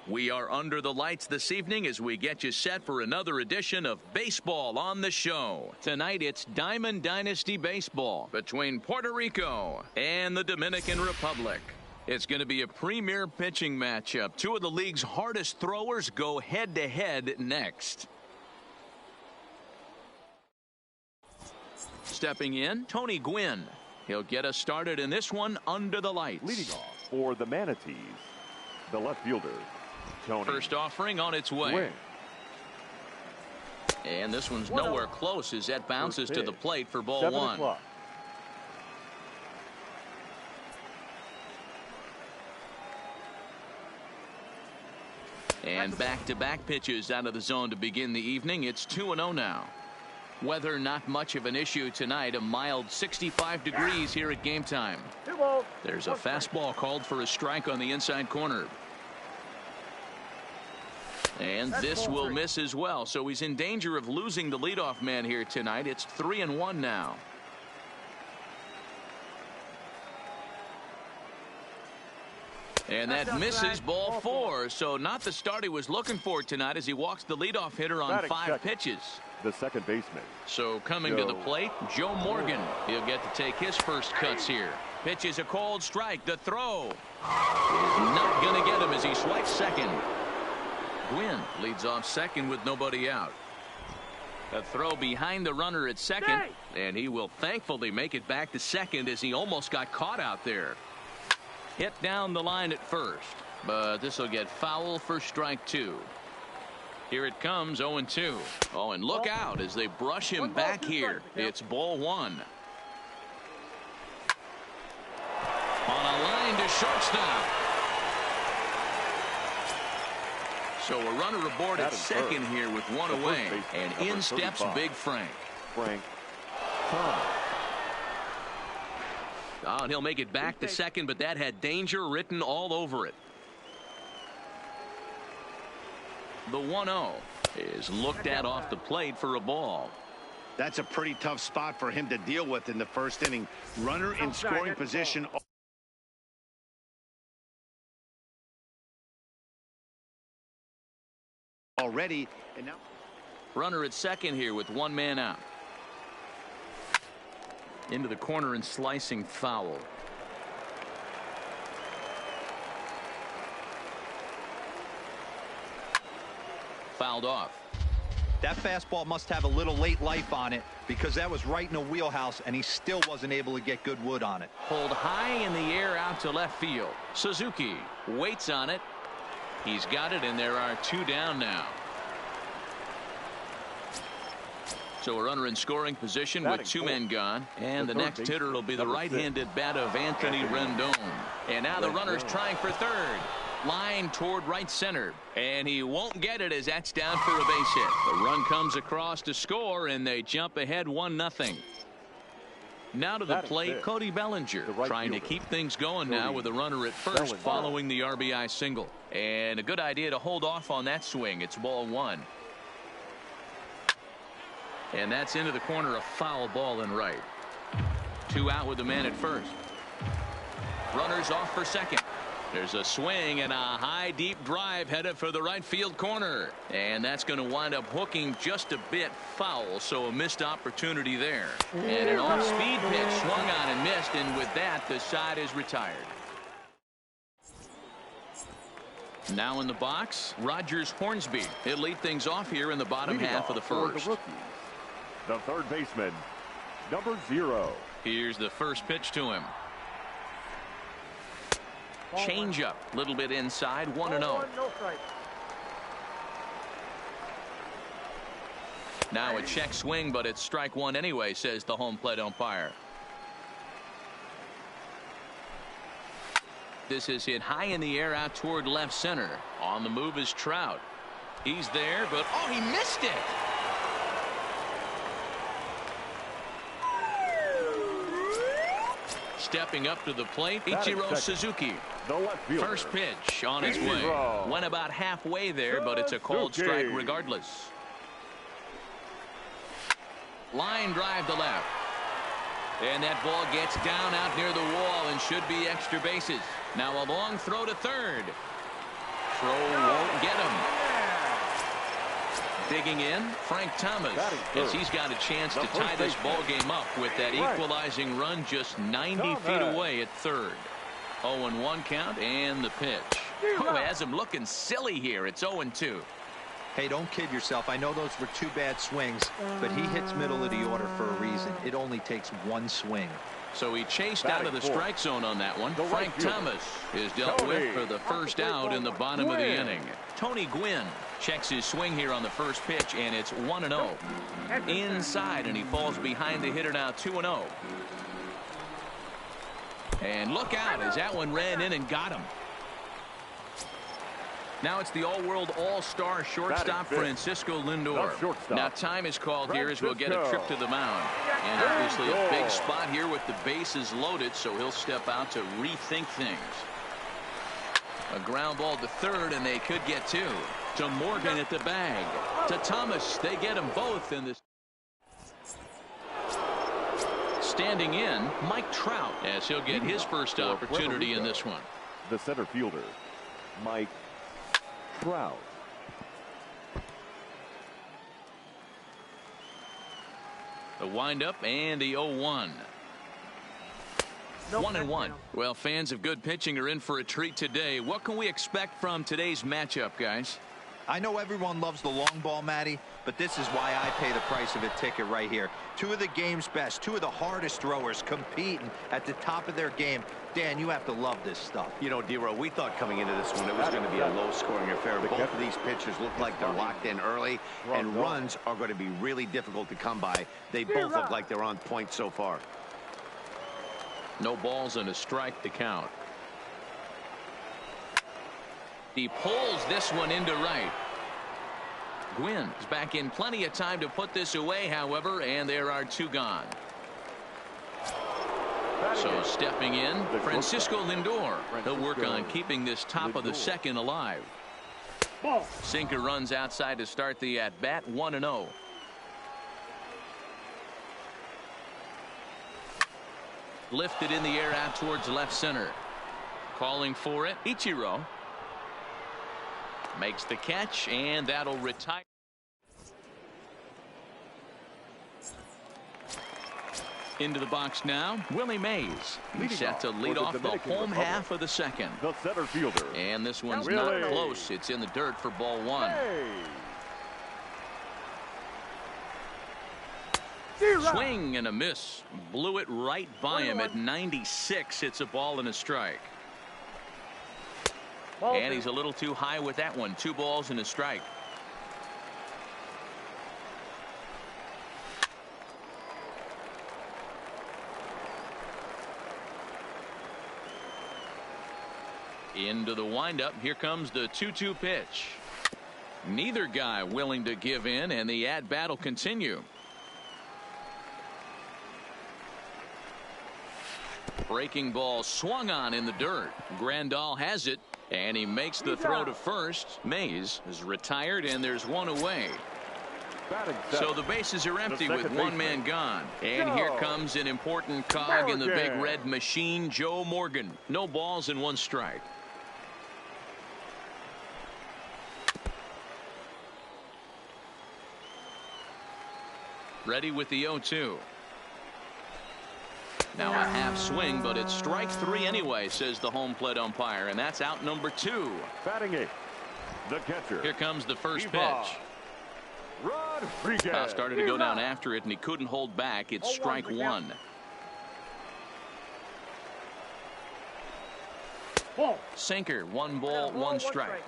We are under the lights this evening as we get you set for another edition of Baseball on the Show. Tonight it's Diamond Dynasty Baseball between Puerto Rico and the Dominican Republic. It's going to be a premier pitching matchup. Two of the league's hardest throwers go head-to-head next. Stepping in, Tony Gwynn. He'll get us started in this one under the lights. Leading off for the Manatees, the left fielder, Tony. First offering on its way. Gwynn. And this one's nowhere close as that bounces to the plate for ball 7 one. o'clock. And back-to-back pitches out of the zone to begin the evening. It's 2-0 now. Weather not much of an issue tonight. A mild 65 degrees here at game time. There's a fastball called for a strike on the inside corner. And this will miss as well. So he's in danger of losing the leadoff man here tonight. It's 3-1 now. And that misses ball 4. So not the start he was looking for tonight as he walks the leadoff hitter on 5 pitches. The second baseman. So coming to the plate, Joe Morgan. He'll get to take his first cuts here. Pitches a cold strike. The throw is not going to get him as he swipes second. Gwynn leads off second with nobody out. A throw behind the runner at second, and he will thankfully make it back to second as he almost got caught out there. Hit down the line at first, but this will get foul for strike 2. Here it comes, 0-2. Oh, and look out as they brush him back here. It's ball 1. On a line to shortstop. So a runner aboard at second here with 1 away. And in steps Big Frank. Oh, and he'll make it back to second, but that had danger written all over it. The 1-0 is looked at off the plate for a ball. That's a pretty tough spot for him to deal with in the first inning. Runner in scoring position already. And now runner at second here with 1 man out. Into the corner and slicing foul. Fouled off. That fastball must have a little late life on it because that was right in the wheelhouse and he still wasn't able to get good wood on it. Pulled high in the air out to left field. Suzuki waits on it. He's got it, and there are 2 down now. So a runner in scoring position with 2 men gone. And the next hitter will be the right-handed bat of Anthony Rendon. And now the runner's trying for third. Line toward right center. And he won't get it as that's down for a base hit. The run comes across to score, and they jump ahead 1-0. Now to the plate, Cody Bellinger trying to keep things going now with a runner at first following the RBI single. And a good idea to hold off on that swing. It's ball 1. And that's into the corner, a foul ball in right. 2 out with the man at first. Runners off for second. There's a swing and a high deep drive headed for the right field corner. And that's going to wind up hooking just a bit foul. So a missed opportunity there. And an off-speed pitch swung on and missed. And with that, the side is retired. Now in the box, Rogers Hornsby. He'll lead things off here in the bottom half of the first. The third baseman, number 0. Here's the first pitch to him. Change up, a little bit inside, 1-0. Now a check swing, but it's strike 1 anyway, says the home plate umpire. This is hit high in the air out toward left center. On the move is Trout. He's there, but oh, he missed it. Stepping up to the plate, Ichiro Suzuki. First pitch on its way. Went about halfway there, but it's a called strike regardless. Line drive to left. And that ball gets down out near the wall and should be extra bases. Now a long throw to third. throw won't get him. Digging in, Frank Thomas, as he's got a chance to tie this ball game up with that equalizing run just 90 feet away at third. 0-1 count and the pitch. Who has him looking silly here? It's 0-2. Hey, don't kid yourself. I know those were two bad swings, but he hits middle of the order for a reason. It only takes one swing. So he chased out of the strike zone on that one. Frank Thomas is dealt with for the first out in the bottom of the inning. Tony Gwynn checks his swing here on the first pitch, and it's 1-0. Inside, and he falls behind the hitter now 2-0. And look out as that one ran in and got him. Now it's the all-world all-star shortstop Francisco Lindor. Now time is called here as we'll get a trip to the mound. And obviously a big spot here with the bases loaded, so he'll step out to rethink things. A ground ball to third, and they could get two. To Morgan at the bag. To Thomas. They get them both in this. Standing in, Mike Trout, as he'll get his first opportunity in this one. The center fielder, Mike Trout. The windup and the 0-1. 1-1. Well, fans of good pitching are in for a treat today. What can we expect from today's matchup, guys? I know everyone loves the long ball, Matty, but this is why I pay the price of a ticket right here. Two of the game's best, two of the hardest throwers competing at the top of their game. Dan, you have to love this stuff. You know, D-Row, we thought coming into this one it was going to be a low-scoring affair. Both of these pitchers look like they're locked in early, and runs are going to be really difficult to come by. They both look like they're on point so far. No balls and a strike to count. He pulls this one into right. Gwynn is back in plenty of time to put this away, however, and there are two gone. So stepping in, Francisco Lindor. He'll work on keeping this top of the second alive. Sinker runs outside to start the at-bat, 1-0. Lifted in the air out towards left center. Calling for it, Ichiro. Makes the catch, and that'll retire. Into the box now, Willie Mays. He's set to lead off the home half of the second. The center fielder. And this one's not close. It's in the dirt for ball one. Swing and a miss. Blew it right by him at 96. It's a ball and a strike. And he's a little too high with that one. 2 balls and a strike. Into the windup. Here comes the 2-2 pitch. Neither guy willing to give in, and the at-bat will continue. Breaking ball swung on in the dirt. Brandor has it. And he makes the throw to first. Mays is retired, and there's one away. So the bases are empty with one man gone. And here comes an important cog in the big red machine, Joe Morgan. No balls and 1 strike. Ready with the 0-2. Now a half swing, but it's strike 3 anyway, says the home plate umpire, and that's out number 2. Batting 8, the catcher. Here comes the first pitch. Started to go down after it, and he couldn't hold back. It's strike 1. Sinker, 1 ball, 1 strike.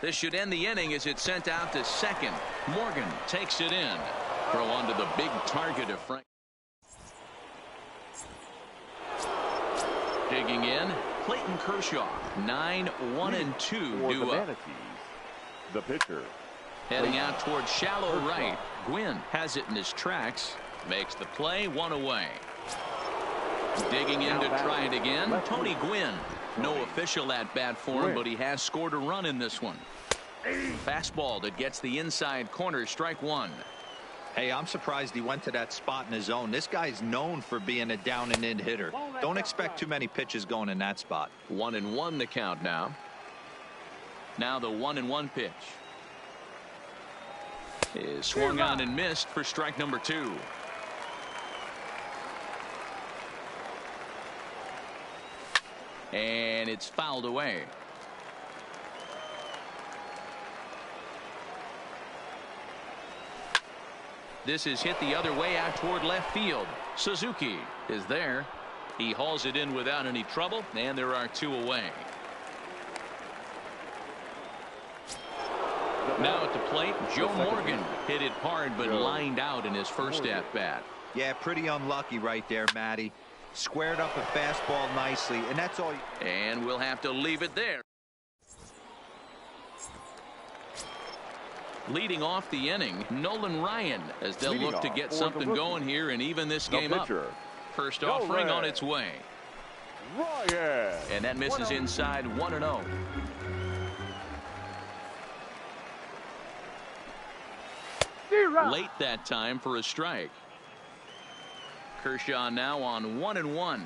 This should end the inning as it's sent out to second. Morgan takes it in. Throw onto the big target of Frank. Digging in, Clayton Kershaw. 9-1-2 due up. The pitcher. Heading out towards shallow right. Gwynn has it in his tracks. Makes the play, 1 away. Digging in to try it again. Tony Gwynn. No official at bat for him, but he has scored a run in this one. Fastball that gets the inside corner, strike 1. Hey, I'm surprised he went to that spot in his zone. This guy's known for being a down and in hitter. Don't expect too many pitches going in that spot. 1-1 the count now. Now the 1-1 pitch is swung on and missed for strike number 2. And it's fouled away. This is hit the other way out toward left field. Suzuki is there. He hauls it in without any trouble, and there are 2 away. Now at the plate, Joe Morgan hit it hard but lined out in his first at bat. Yeah, pretty unlucky right there, Matty. Squared up a fastball nicely, and that's all. And we'll have to leave it there. Leading off the inning, Nolan Ryan, as they'll look to get something going here and even this game up. First offering on its way. Ryan. And that misses inside 1-0. Late that time for a strike. Kershaw now on 1-1.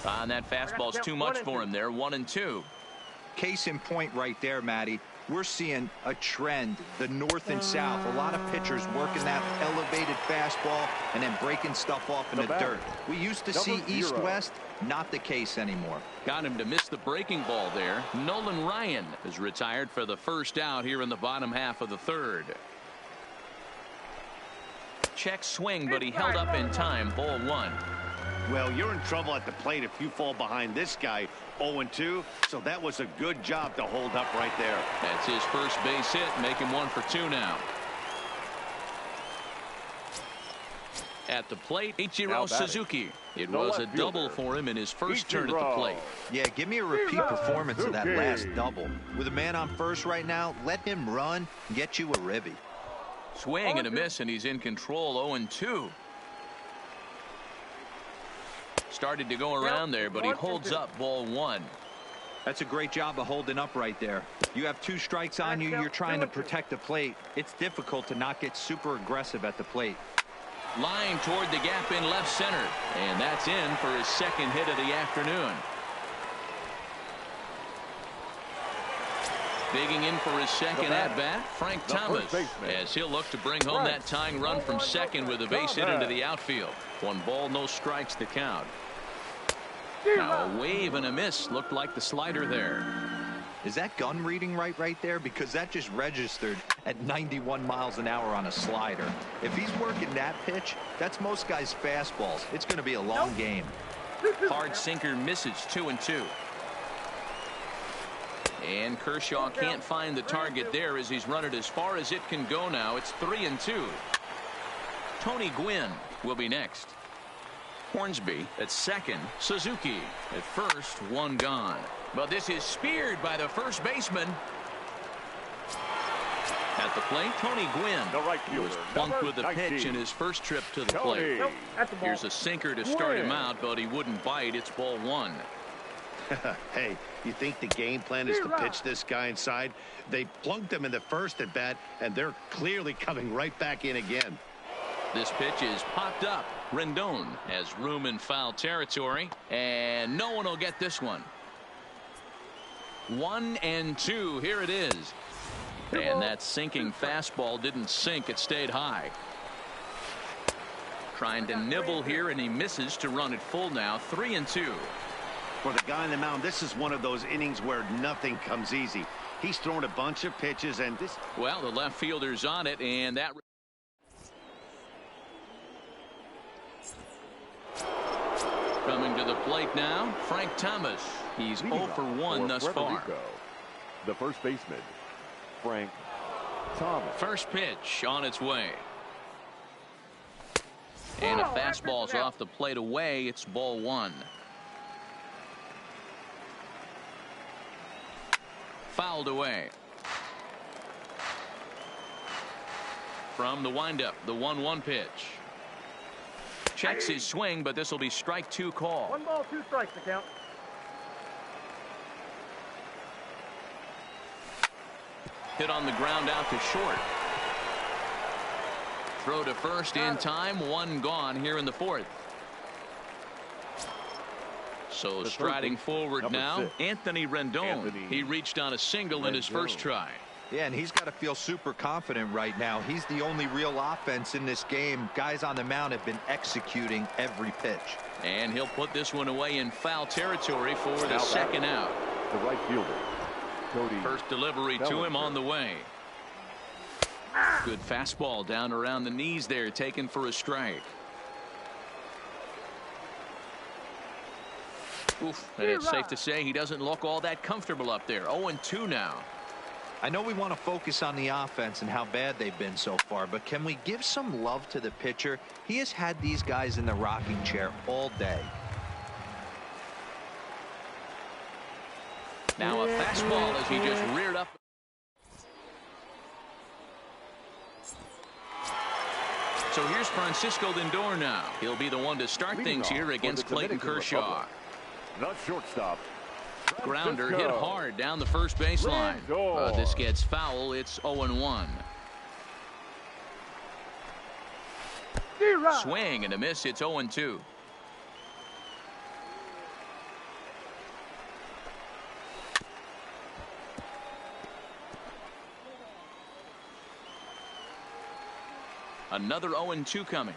And that fastball's too much for him there. 1-2. Case in point right there, Matty. We're seeing a trend, the north and south. A lot of pitchers working that elevated fastball and then breaking stuff off in the dirt. We used to see east-west, not the case anymore. Got him to miss the breaking ball there. Nolan Ryan is retired for the first out here in the bottom half of the 3rd. Check swing, but he held up in time. Ball 1. Well, you're in trouble at the plate if you fall behind this guy 0-2. So that was a good job to hold up right there. That's his first base hit, make him 1 for 2 now. At the plate, Ichiro Suzuki. It was a double for him in his first turn at the plate. Yeah, give me a repeat performance of that last double. With a man on first right now, let him run and get you a ribby. Swing and a miss, and he's in control. 0-2. Started to go around there, but he holds up. Ball 1. That's a great job of holding up right there. You have 2 strikes on you. You're trying to protect the plate. It's difficult to not get super aggressive at the plate. Line toward the gap in left center, and that's in for his second hit of the afternoon. Digging in for his second at-bat, Frank Thomas, as he'll look to bring home that tying run from second with a base hit into the outfield. 1 ball, no strikes to count. Now a wave and a miss. Looked like the slider there. Is that gun reading right there? Because that just registered at 91 miles an hour on a slider. If he's working that pitch, that's most guys' fastballs. It's going to be a long game. Hard sinker misses. 2-2. And Kershaw can't find the target there as he's run it as far as it can go now. It's 3-2. Tony Gwynn will be next. Hornsby at second. Suzuki at first. 1 gone. But this is speared by the first baseman. At the plate, Tony Gwynn was bumped with a pitch in his first trip to the plate. Here's a sinker to start him out, but he wouldn't bite. It's ball 1. Hey, you think the game plan is to pitch this guy inside? They plunked him in the first at bat, and they're clearly coming right back in again. This pitch is popped up. Rendon has room in foul territory, and no one will get this one. 1-2. Here it is. And that sinking fastball didn't sink. It stayed high. Trying to nibble here, and he misses to run it full now. 3-2. For the guy on the mound, this is one of those innings where nothing comes easy. He's thrown a bunch of pitches, and this... Well, the left fielder's on it, and that... Coming to the plate now, Frank Thomas. He's 0 for 1 thus far. The first baseman, Frank Thomas. First pitch on its way. And a fastball's off the plate away. It's ball 1. Fouled away. From the windup, the 1-1 pitch. Checks his swing, but this will be strike 2 call. 1 ball, 2 strikes to count. Hit on the ground out to short. throw to first in time. One gone here in the fourth. So striding forward now, Anthony Rendon. He reached on a single in his first try. Yeah, and he's got to feel super confident right now. He's the only real offense in this game. Guys on the mound have been executing every pitch. And he'll put this one away in foul territory for the second out. The right fielder, Cody. First delivery to him on the way. Good fastball down around the knees there, taken for a strike. Oof, and it's safe to say he doesn't look all that comfortable up there. 0-2 now. I know we want to focus on the offense and how bad they've been so far, but can we give some love to the pitcher? He has had these guys in the rocking chair all day. Now a fastball as he just reared up. So here's Francisco Lindor now. He'll be the one to start things here against Clayton Kershaw. The shortstop. Grounder hit hard down the first baseline. This gets foul. It's 0-1. Swing and a miss. It's 0-2. Another 0-2 coming.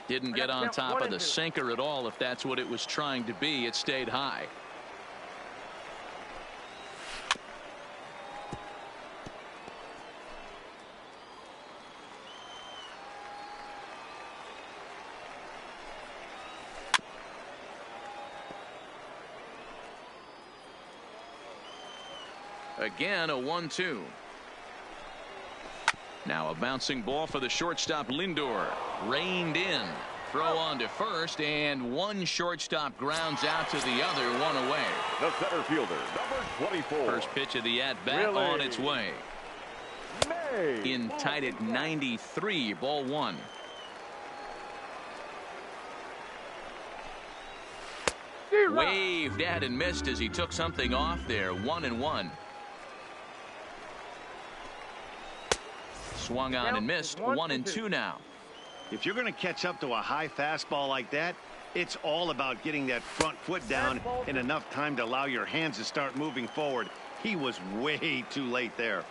Didn't get on top of the sinker at all. If that's what it was trying to be, it stayed high. Again, a 1-2. Now a bouncing ball for the shortstop Lindor. Reined in. Throw on to first, and one shortstop grounds out to the other, one away. The center fielder, number 24. First pitch of the at-bat on its way. In tight at 93, ball one. Waved at and missed as he took something off there. 1-1. Swung on and missed. 1-2 now. If you're going to catch up to a high fastball like that, it's all about getting that front foot down in enough time to allow your hands to start moving forward. He was way too late there.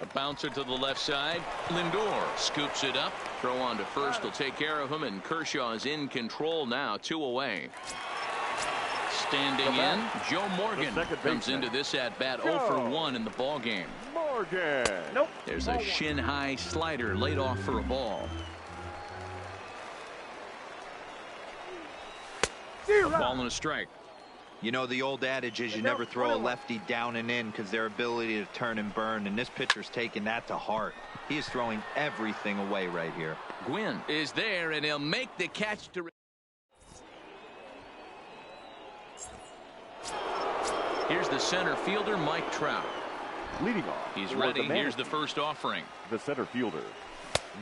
A bouncer to the left side. Lindor scoops it up. Throw on to first will take care of him, and Kershaw is in control now. 2 away. Standing in, Joe Morgan comes into this at bat 0 for 1 in the ball game. Nope. There's a shin high slider laid off for a ball. A ball and a strike. You know, the old adage is you never throw a lefty down and in because their ability to turn and burn, and this pitcher's taking that to heart. He is throwing everything away right here. Gwynn is there, and he'll make the catch to. Here's the center fielder, Mike Trout. Leading off. He's ready. Here's the first offering. The center fielder,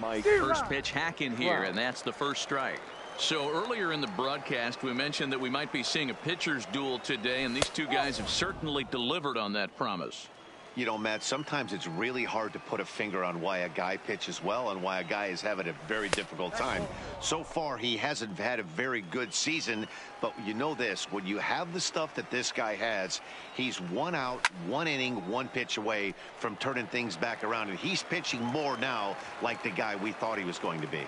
Mike. First pitch hack in here, and that's the first strike. So earlier in the broadcast, we mentioned that we might be seeing a pitcher's duel today, and these two guys have certainly delivered on that promise. You know, Matt, sometimes it's really hard to put a finger on why a guy pitches well and why a guy is having a very difficult time. So far, he hasn't had a very good season, but you know this, when you have the stuff that this guy has, he's 1 out, 1 inning, 1 pitch away from turning things back around, and he's pitching more now like the guy we thought he was going to be.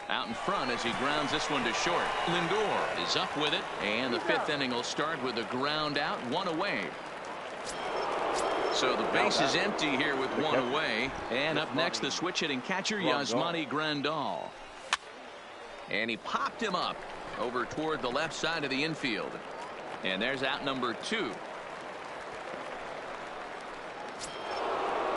Out in front as he grounds this one to short. Lindor is up with it, and the 5th inning will start with a ground out, 1 away. So the base is empty here with 1 away, and up next the switch hitting catcher Yasmani Grandal, and he popped him up over toward the left side of the infield, and there's out number 2.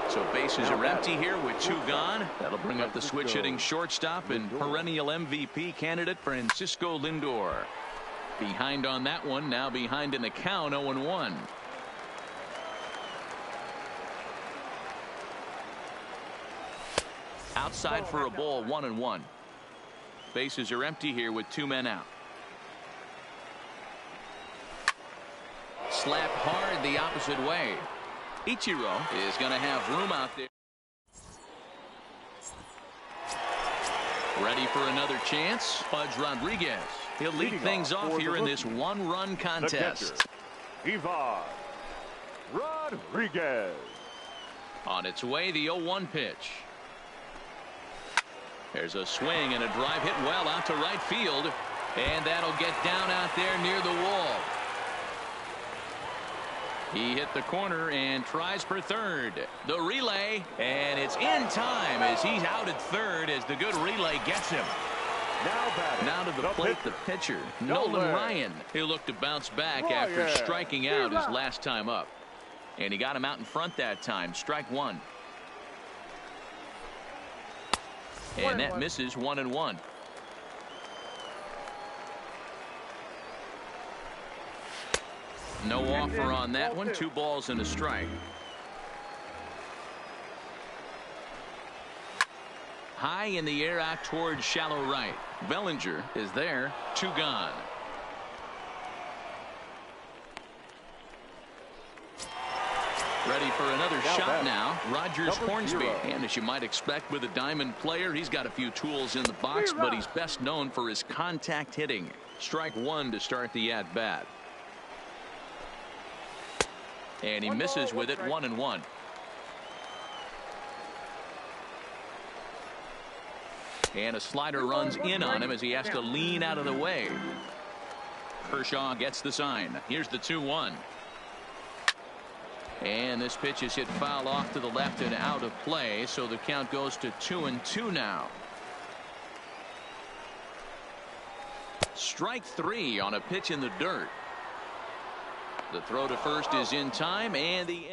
So bases are empty here with 2 gone. That'll bring up the switch hitting shortstop and perennial MVP candidate Francisco Lindor. Behind on that one, now behind in the count, 0-1. Outside for a ball, 1-1. Bases are empty here with 2 men out. Slapped hard the opposite way. Ichiro is going to have room out there. Ready for another chance. Pudge Rodriguez. He'll lead things off here in this one-run contest. Ivan Rodriguez. On its way, the 0-1 pitch. There's a swing and a drive hit well out to right field. And that'll get down out there near the wall. He hit the corner and tries for third. The relay, and it's in time as he's out at third as the good relay gets him. Now to the plate, the pitcher, Nolan Ryan. He'll look to bounce back after striking out his last time up. And he got him out in front that time. Strike one. And that misses 1-1. No offer on that one. 2 balls and a strike. High in the air out towards shallow right. Bellinger is there. 2 gone. Ready for another shot now. Rogers Hornsby. And as you might expect with a diamond player, he's got a few tools in the box, but he's best known for his contact hitting. Strike one to start the at-bat. And he misses with it. 1-1. And a slider runs in on him as he has to lean out of the way. Kershaw gets the sign. Here's the 2-1. And this pitch is hit foul off to the left and out of play, so the count goes to 2-2 now. Strike 3 on a pitch in the dirt. The throw to first is in time, and the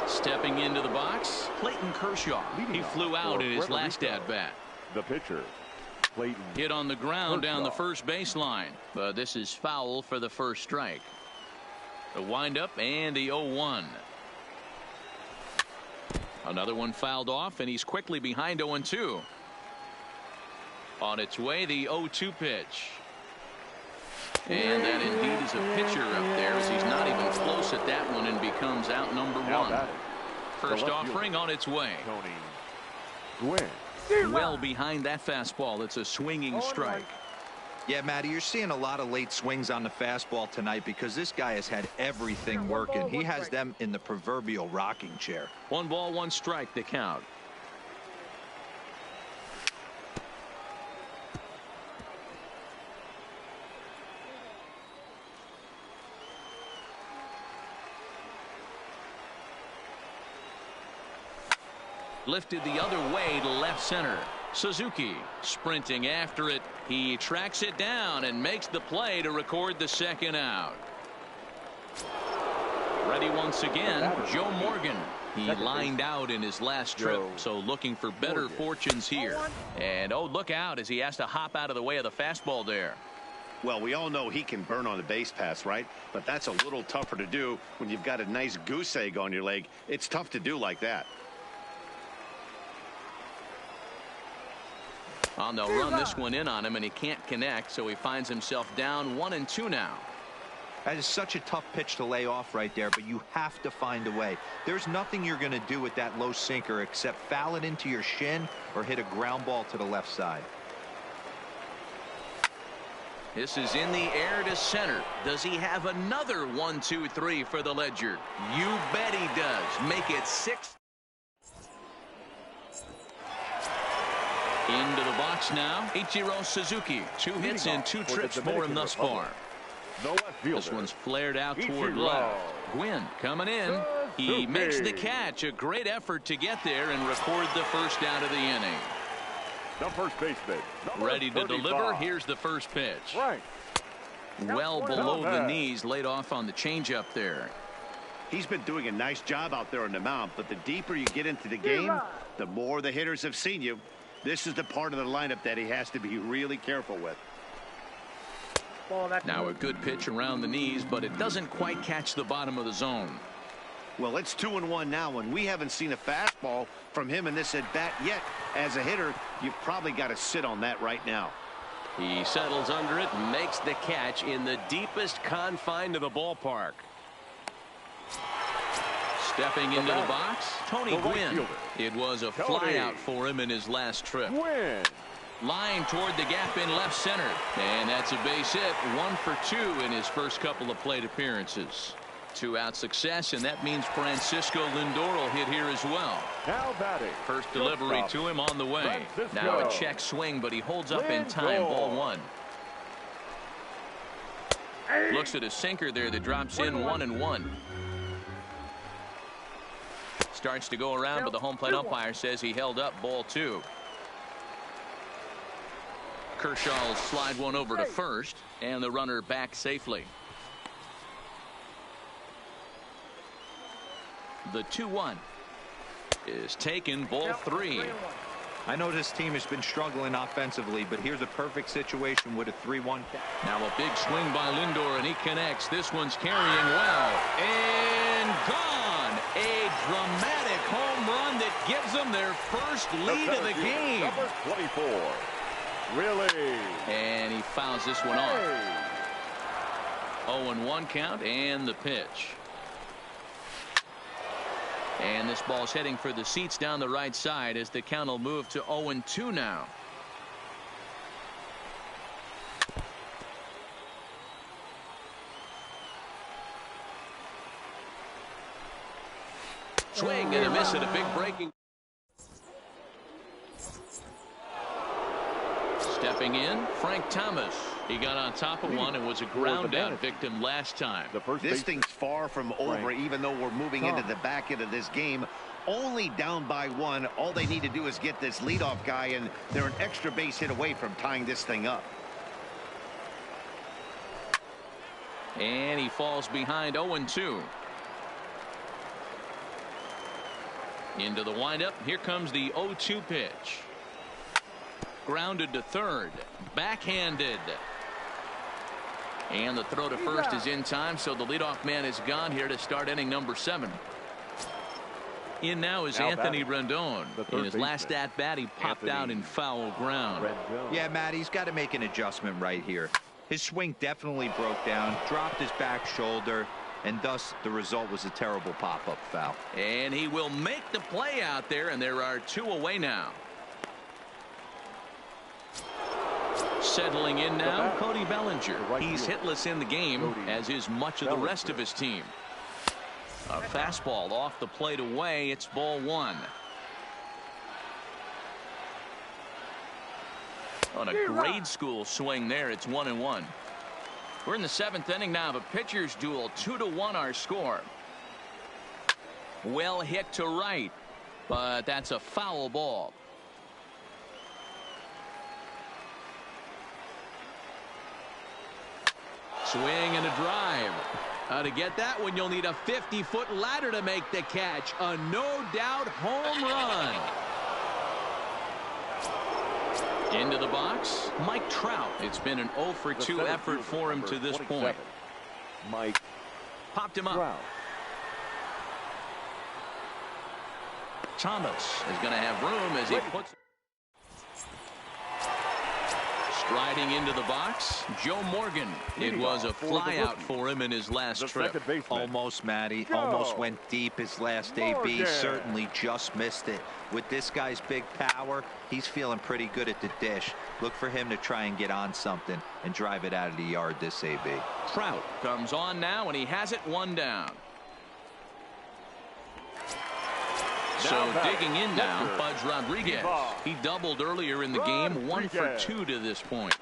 stepping into the box, Clayton Kershaw. He flew out in his last at-bat. The pitcher, Clayton. Hit on the ground Kershaw. down the first baseline, but this is foul for the first strike. The windup and the 0-1. Another one fouled off, and he's quickly behind 0-2. On its way, the 0-2 pitch. And that indeed is a pitcher up there, as he's not even close at that one and becomes out number 1. First offering on its way. Well behind that fastball. It's a swinging strike. Yeah, Matty, you're seeing a lot of late swings on the fastball tonight because this guy has had everything working. He has them in the proverbial rocking chair. 1 ball, 1 strike, the count. Lifted the other way to left center. Suzuki sprinting after it. He tracks it down and makes the play to record the second out. Ready once again, Joe Morgan. He lined out in his last trip, so looking for better fortunes here. And oh, look out as he has to hop out of the way of the fastball there. Well, we all know he can burn on the base pass, right? But that's a little tougher to do when you've got a nice goose egg on your leg. It's tough to do like that. Well, they'll run this one in on him, and he can't connect, so he finds himself down 1-2 now. That is such a tough pitch to lay off right there, but you have to find a way. There's nothing you're going to do with that low sinker except foul it into your shin or hit a ground ball to the left side. This is in the air to center. Does he have another 1-2-3 for the Ledger? You bet he does. Make it 6. Into the box now, Ichiro Suzuki. 2 hits and 2 trips for him thus far. This one's flared out toward left. Gwynn coming in. He makes the catch. A great effort to get there and record the first out of the inning. The first baseman. Ready to deliver. Here's the first pitch. Well below the knees, laid off on the changeup there. He's been doing a nice job out there on the mound, but the deeper you get into the game, the more the hitters have seen you. This is the part of the lineup that he has to be really careful with. Now a good pitch around the knees, but it doesn't quite catch the bottom of the zone. Well, it's 2-1 now, and we haven't seen a fastball from him in this at bat yet. As a hitter, you've probably got to sit on that right now. He settles under it and makes the catch in the deepest confine of the ballpark. Stepping into the box, Tony Gwynn. It was a flyout for him in his last trip. Line toward the gap in left center. And that's a base hit. 1 for 2 in his first couple of plate appearances. 2-out success, and that means Francisco Lindor will hit here as well. Now batting. First delivery to him on the way. Now a check swing, but he holds up in time. Ball 1. Looks at a sinker there that drops in 1-1. Starts to go around, but the home plate umpire says he held up. Ball 2. Kershaw will slide one over to first, and the runner back safely. The 2-1 is taken. Ball 3. I know this team has been struggling offensively, but here's a perfect situation with a 3-1. Now a big swing by Lindor, and he connects. This one's carrying well. And gone. A dramatic home run that gives them their first lead of the game. Number 24. Really? And he fouls this one off. 0-1 count, and the pitch. And this ball's heading for the seats down the right side as the count will move to 0-2 now. Swing and a miss at a big breaking. Stepping in, Frank Thomas. He got on top of one and was a ground out victim last time. This thing's far from over, even though we're moving into the back end of this game. Only down by 1. All they need to do is get this leadoff guy, and they're an extra base hit away from tying this thing up. And he falls behind. 0-2. Into the windup. Here comes the 0-2 pitch. Grounded to third. Backhanded. And the throw to first is in time, so the leadoff man is gone here to start inning number 7. In now is Anthony Rendon. In his last at-bat, he popped out in foul ground. Yeah, Matt, he's got to make an adjustment right here. His swing definitely broke down, dropped his back shoulder, and thus the result was a terrible pop-up foul. And he will make the play out there, and there are 2 away now. Settling in now, Cody Bellinger. He's hitless in the game, as is much of the rest of his team. A fastball off the plate away. It's ball 1. On a grade school swing there, it's 1-1. We're in the 7th inning now of a pitcher's duel. 2-1 our score. Well hit to right, but that's a foul ball. Swing and a drive. To get that one, you'll need a 50-foot ladder to make the catch. A no-doubt home run. Into the box, Mike Trout. It's been an 0 for 2 effort for him to this point. Mike popped him up. Trout. Thomas is going to have room as he puts. Striding into the box, Joe Morgan. It was a flyout for him in his last trip. Almost, Matty. Almost went deep his last AB. Certainly just missed it. With this guy's big power, he's feeling pretty good at the dish. Look for him to try and get on something and drive it out of the yard this AB. Trout comes on now, and he has it 1 down. So digging in now, Pudge Rodriguez. He doubled earlier in the game, 1 for 2 to this point.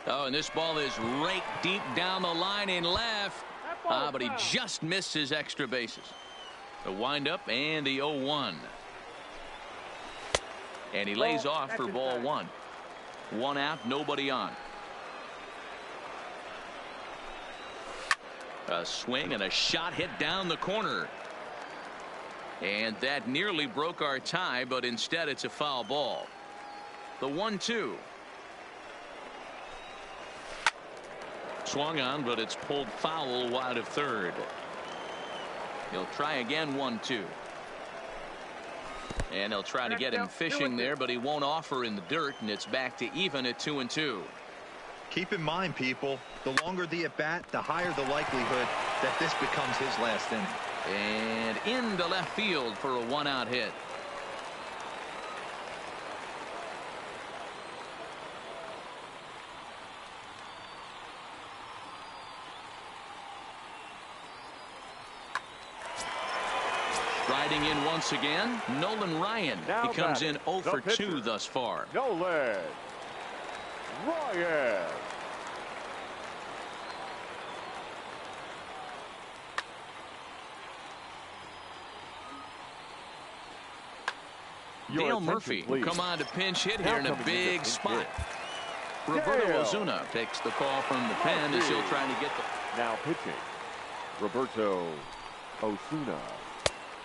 Oh, and this ball is right deep down the line in left. But he just missed his extra bases. The windup and the 0-1. And he lays off for ball 1. 1 out, nobody on. A swing and a shot hit down the corner. And that nearly broke our tie, but instead it's a foul ball. The 1-2. Swung on, but it's pulled foul wide of third. He'll try again. 1-2. And they'll try to get him fishing there, but he won't offer in the dirt, and it's back to even at 2-2. Keep in mind, people, the longer the at-bat, the higher the likelihood that this becomes his last inning. And into left field for a one-out hit. Riding in once again, Nolan Ryan. Now He comes in batting, 0 for the 2 pitcher, thus far. Nolan Ryan. Your Dale attention, Murphy please. will come on to pinch hit Now here in a coming into big pinch spot. hit. Roberto Dale Ozuna takes the call from the pen as he'll try to get the... Now pitching, Roberto Osuna.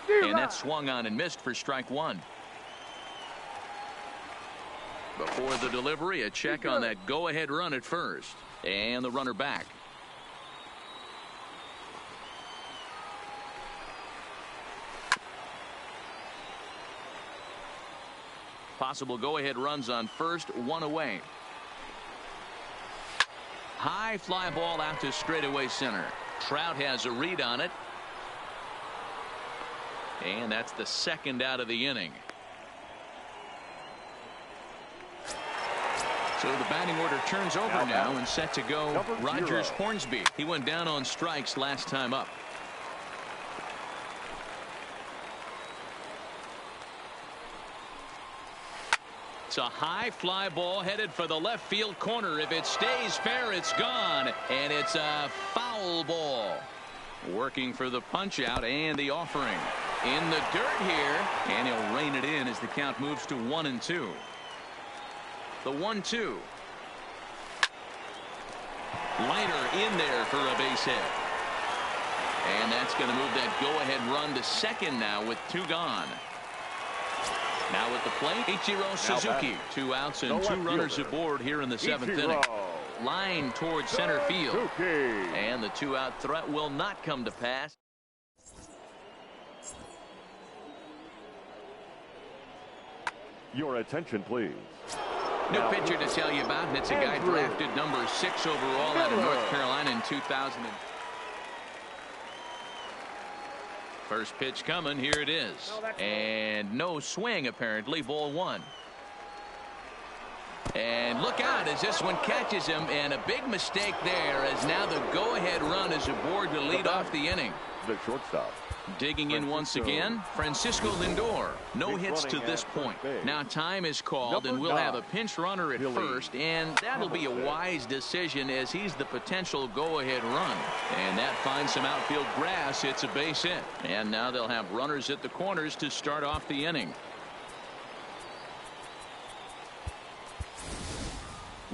And that swung on and missed for strike one. Before the delivery, a check on that go-ahead run at first. And the runner back. Possible go-ahead runs on first, one away. High fly ball out to straightaway center. Trout has a read on it. And that's the second out of the inning. So the batting order turns over now and set to go Rogers Hornsby. He went down on strikes last time up. It's a high fly ball headed for the left field corner. If it stays fair, it's gone. And it's a foul ball. Working for the punch out and the offering. In the dirt here. And he'll rein it in as the count moves to 1-2. The 1-2. Leiter in there for a base hit. And that's going to move that go-ahead run to second now with 2 gone. Now at the plate, Ichiro Suzuki. 2 outs and 2 runners aboard here in the 7th inning. Line towards center field. And the 2-out threat will not come to pass. Your attention, please. New pitcher to tell you about, and it's a guy drafted number 6 overall out of North Carolina in 2000. First pitch coming. Here it is. And no swing, apparently. Ball 1. And look out as this one catches him. And a big mistake there as now the go-ahead run is aboard to lead off the inning. The shortstop. Digging in once again, Francisco Lindor. No hits to this point. Now time is called, and we'll have a pinch runner at first, and that'll be a wise decision as he's the potential go-ahead run. And that finds some outfield grass. It's a base hit. And now they'll have runners at the corners to start off the inning.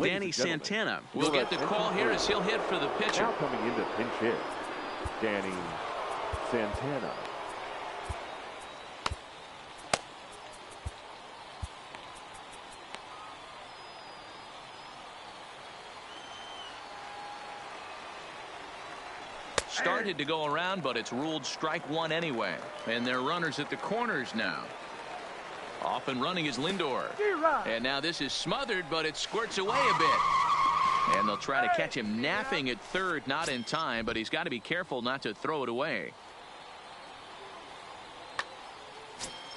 Danny Santana will get the call here as he'll hit for the pitcher. Now coming into pinch hit, Danny Santana. Started to go around, but it's ruled strike 1 anyway. And they're runners at the corners now. Off and running is Lindor. And now this is smothered, but it squirts away a bit. And they'll try to catch him napping at third, not in time, but he's got to be careful not to throw it away.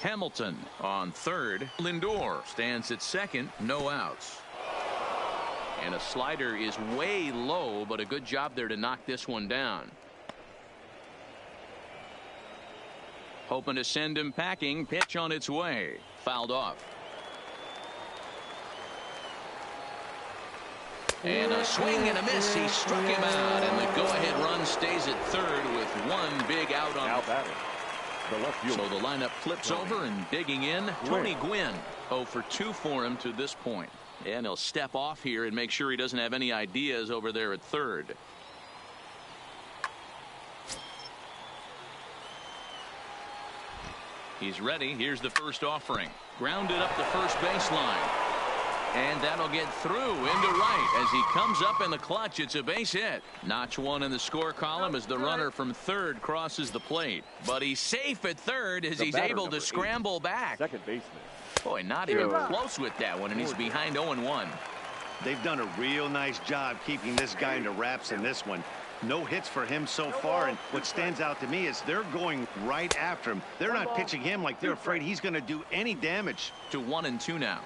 Hamilton on third. Lindor stands at second, no outs. And a slider is way low, but a good job there to knock this one down. Hoping to send him packing. Pitch on its way. Fouled off. And a swing and a miss. He struck him out, and the go-ahead run stays at third with 1 big out on the left field. So the lineup flips over, and digging in, Tony Gwynn. 0 for 2 for him to this point. And he'll step off here and make sure he doesn't have any ideas over there at third. He's ready. Here's the first offering. Grounded up the first baseline. And that'll get through into right as he comes up in the clutch. It's a base hit. Notch 1 in the score column as the runner from third crosses the plate. But he's safe at third as he's able to scramble back. Second baseman. Boy, not even close with that one, and he's behind 0-1. They've done a real nice job keeping this guy into wraps in this one. No hits for him so far, and what stands out to me is they're going right after him. They're not pitching him like they're afraid he's going to do any damage. To 1-2 now.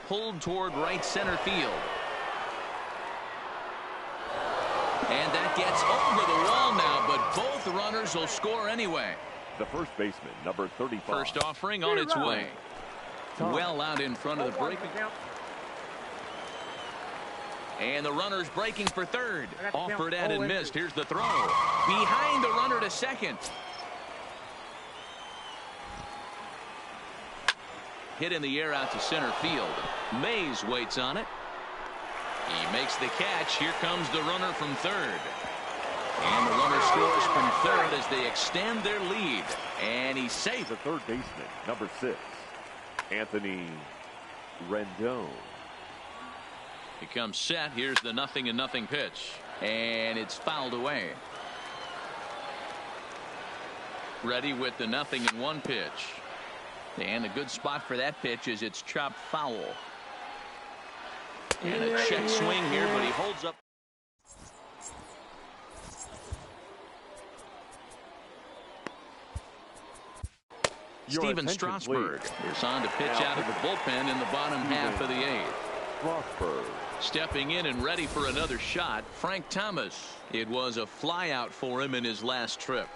Pulled toward right center field. And that gets over the wall now, but both runners will score anyway. The first baseman, number 35. First offering on its way. Well out in front of the breaking. And the runner's breaking for third. Offered at and missed. Here's the throw. Behind the runner to second. Hit in the air out to center field. Mays waits on it. He makes the catch. Here comes the runner from third. And the runner scores from third as they extend their lead. And he's safe. The third baseman, number 6, Anthony Rendon. He comes set. Here's the 0-0 pitch. And it's fouled away. Ready with the 0-1 pitch. And a good spot for that pitch is it's chopped foul. And a check swing here, but he holds up. Steven Strasburg is on to pitch out of the bullpen in the bottom half of the 8th. Strasburg. Stepping in and ready for another shot, Frank Thomas. It was a flyout for him in his last trip.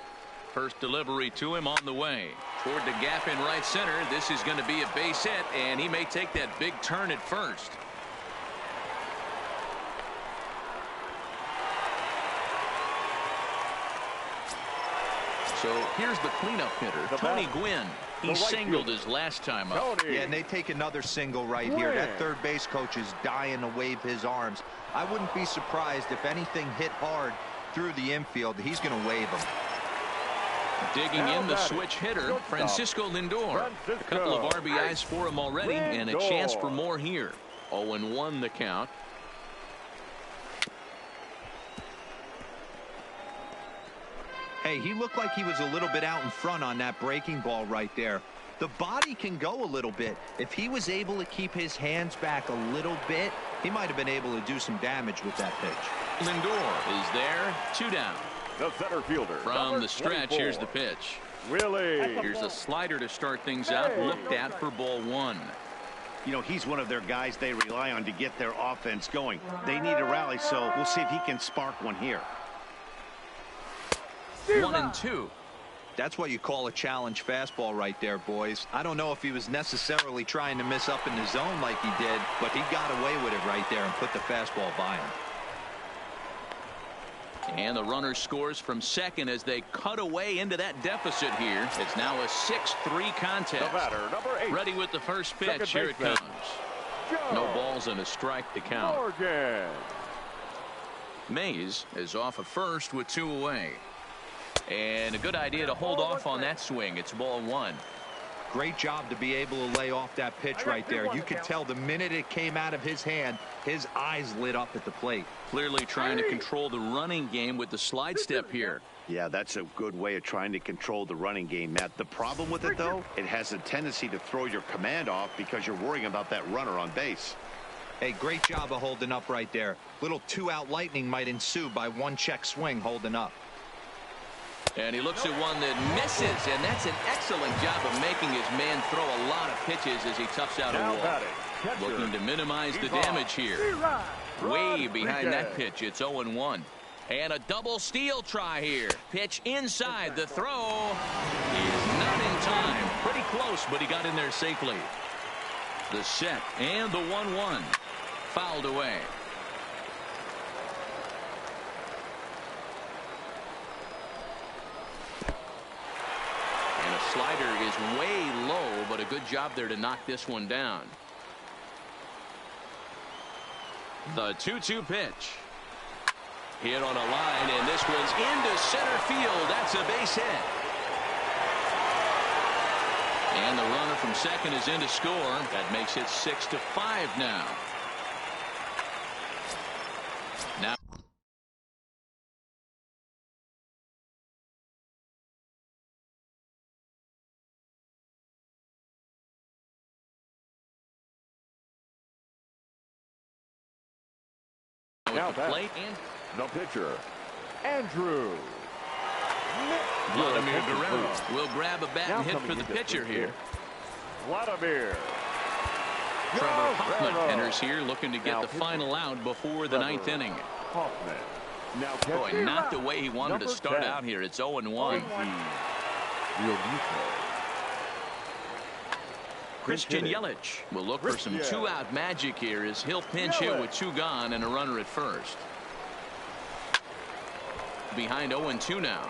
First delivery to him on the way. Toward the gap in right center. This is going to be a base hit, and he may take that big turn at first. So here's the cleanup hitter, Tony Gwynn. He singled his last time up. Yeah, and they take another single right here. That third base coach is dying to wave his arms. I wouldn't be surprised if anything hit hard through the infield. He's going to wave them. Digging in the switch hitter, Francisco Lindor. A couple of RBIs for him already, and a chance for more here. 0-1 the count. Hey, he looked like he was a little bit out in front on that breaking ball right there. The body can go a little bit. If he was able to keep his hands back a little bit, he might have been able to do some damage with that pitch. Lindor is there, 2 down. The center fielder. From the stretch, 24. Here's the pitch. Willie. Here's a slider to start things out, looked at for ball 1. You know, he's one of their guys they rely on to get their offense going. They need a rally, so we'll see if he can spark one here. 1-2. That's what you call a challenge fastball right there, boys. I don't know if he was necessarily trying to miss up in the zone like he did, but he got away with it right there and put the fastball by him. And the runner scores from second as they cut away into that deficit here. It's now a 6-3 contest. The batter, number 8. Ready with the first pitch. Second Here it baseman, comes. No balls and a strike to count. Morgan. Mays is off of first with 2 away. And a good idea to hold off on that swing. It's ball 1. Great job to be able to lay off that pitch right there. You could tell the minute it came out of his hand, his eyes lit up at the plate. Clearly trying to control the running game with the slide step here. Yeah, that's a good way of trying to control the running game, Matt. The problem with it, though, it has a tendency to throw your command off because you're worrying about that runner on base. Hey, great job of holding up right there. Little 2-out lightning might ensue by 1 check swing holding up. And he looks at one that misses, and that's an excellent job of making his man throw a lot of pitches as he toughs out a wall. Looking to minimize the damage here. Way behind that pitch. It's 0-1. And a double steal try here. Pitch inside. The throw is not in time. Pretty close, but he got in there safely. The set and the 1-1. Fouled away. Slider is way low, but a good job there to knock this one down. The 2-2 pitch. Hit on a line, and this one's into center field. That's a base hit. And the runner from second is in to score. That makes it 6-5 now. Now the plate. And the pitcher, Andrew. Vladimir Guerrero will grab a bat and hit for the pitcher here. Vladimir. Trevor Hoffman enters here looking to get the final out before the ninth inning. Hoffman. Now Boy, not the way he wanted to start out here. It's 0-1. Christian Yelich will look for some two-out magic here as he'll pinch hit with two gone and a runner at first. Behind 0-2 now.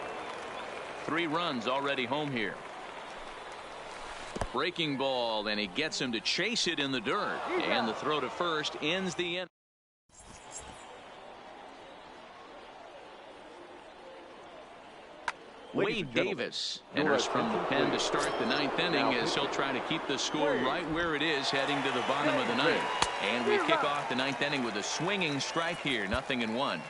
3 runs already home here. Breaking ball, and he gets him to chase it in the dirt. And the throw to first ends the inning. Wade Davis enters from the pen to start the ninth inning as he'll try to keep the score right where it is heading to the bottom of the ninth. And we kick off the ninth inning with a swinging strike here, 0-1.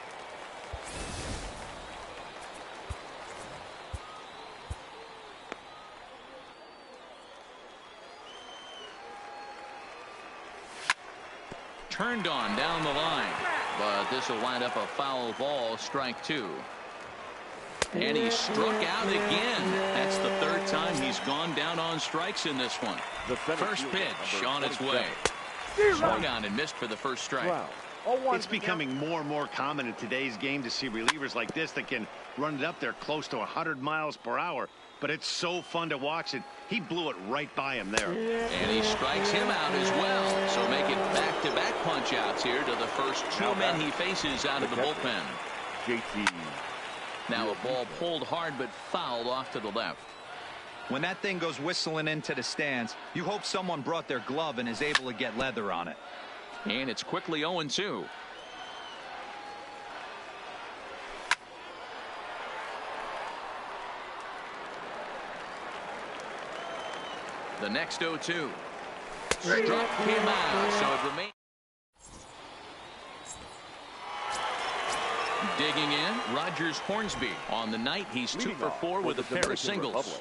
Turned on down the line, but this will wind up a foul ball, strike 2. And he struck out again. That's the third time he's gone down on strikes in this one. First pitch on its way. Swung on and missed for the first strike. It's becoming more and more common in today's game to see relievers like this that can run it up there close to 100 miles per hour. But it's so fun to watch it. He blew it right by him there. And he strikes him out as well. So make it back-to-back punch-outs here to the first 2 men he faces out of the bullpen. JT. Now a ball pulled hard but fouled off to the left. When that thing goes whistling into the stands, you hope someone brought their glove and is able to get leather on it. And it's quickly 0-2. The next 0-2. Struck him out, so it remains. Digging in, Rogers Hornsby. On the night, he's 2 for 4 with a pair of singles.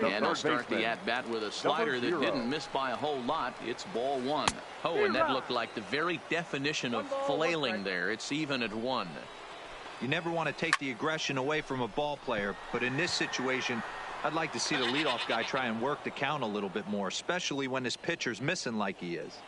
And he'll start the at-bat with a slider that didn't miss by a whole lot. It's ball 1. Oh, and that looked like the very definition of flailing there. It's even at 1. You never want to take the aggression away from a ball player, but in this situation, I'd like to see the leadoff guy try and work the count a little bit more, especially when his pitcher's missing like he is.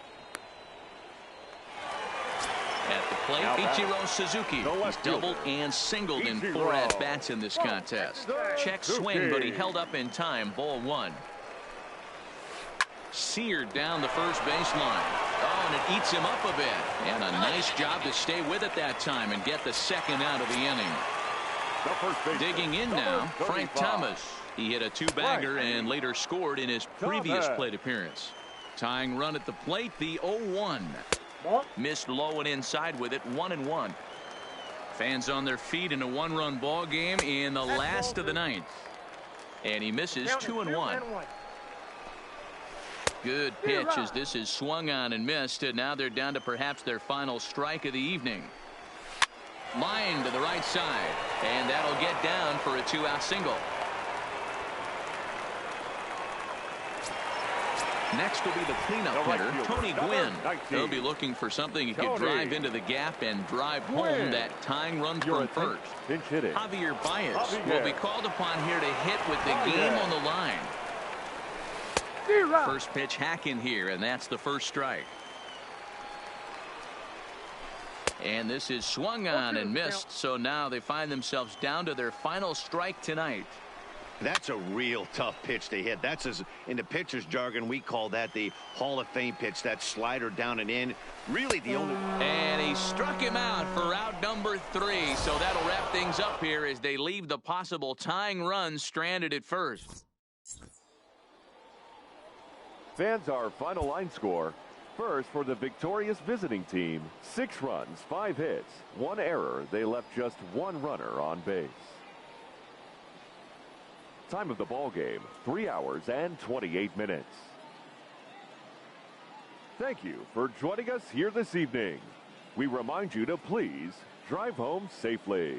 At the plate, Ichiro Suzuki. He's doubled and singled in 4 at-bats in this contest. Check swing, but he held up in time. Ball 1. Seared down the first baseline. Oh, and it eats him up a bit. And a nice job to stay with it that time and get the second out of the inning. Digging in now, Frank Thomas. He hit a 2-bagger and later scored in his previous plate appearance. Tying run at the plate, the 0-1. Missed low and inside with it, 1-1. Fans on their feet in a 1-run ball game in the last of the ninth. And he misses 2-1. Good pitch as this is swung on and missed. And now they're down to perhaps their final strike of the evening. Line to the right side. And that'll get down for a 2-out single. Next will be the cleanup hitter, Tony Gwynn. He'll be looking for something he could drive into the gap and drive home that tying run from first. Javier Baez will be called upon here to hit with the game on the line. First pitch hack in here, and that's the first strike. And this is swung on and missed, so now they find themselves down to their final strike tonight. That's a real tough pitch to hit. That's, as in the pitcher's jargon, we call that the Hall of Fame pitch. That slider down and in. Really the only. And he struck him out for out number 3. So that'll wrap things up here as they leave the possible tying run stranded at first. Fans, our final line score. First, for the victorious visiting team, 6 runs, 5 hits, 1 error. They left just 1 runner on base. Time of the ball game, 3 hours and 28 minutes. Thank you for joining us here this evening. We remind you to please drive home safely.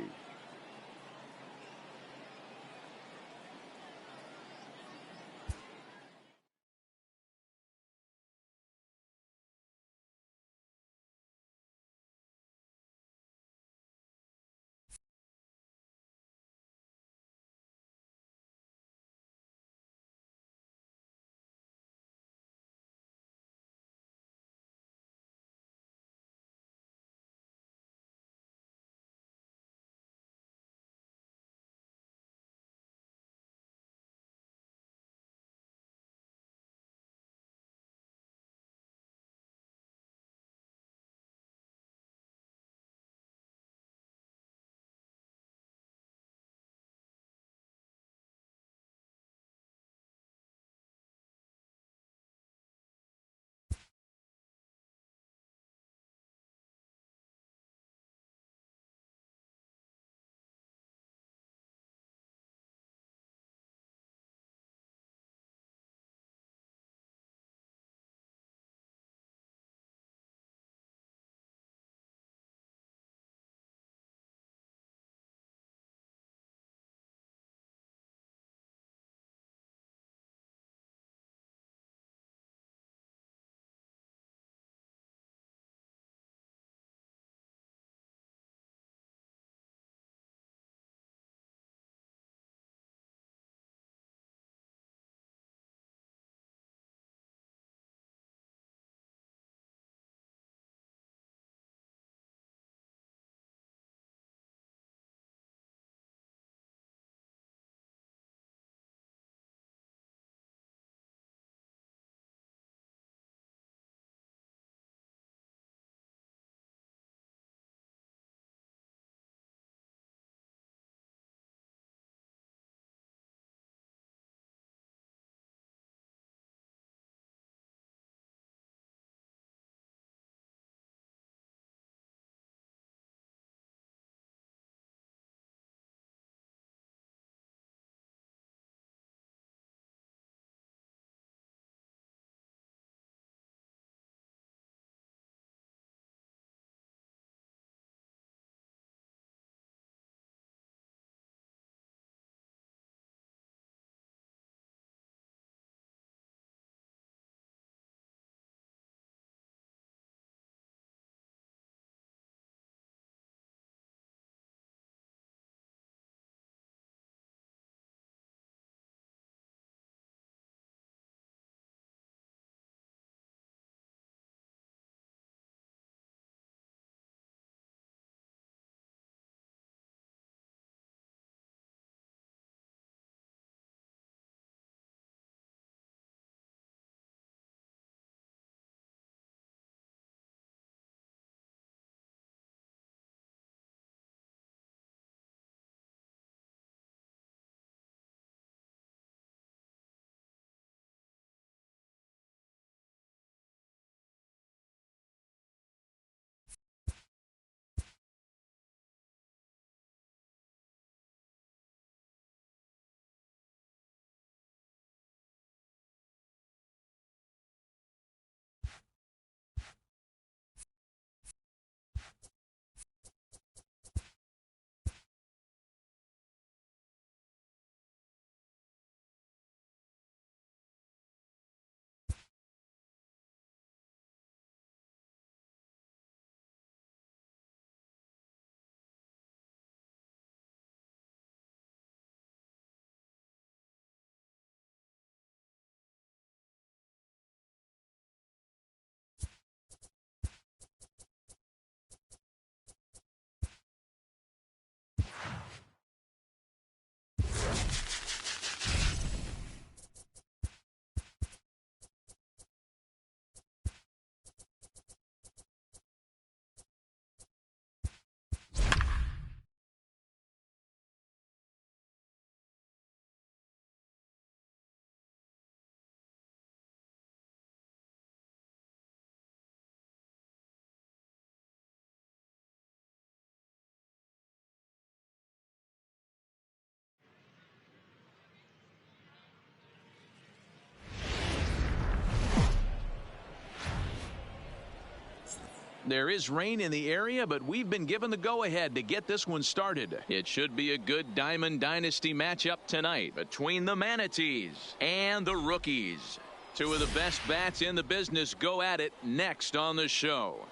There is rain in the area, but we've been given the go-ahead to get this one started. It should be a good Diamond Dynasty matchup tonight between the Manatees and the Rookies. Two of the best bats in the business go at it next on the show.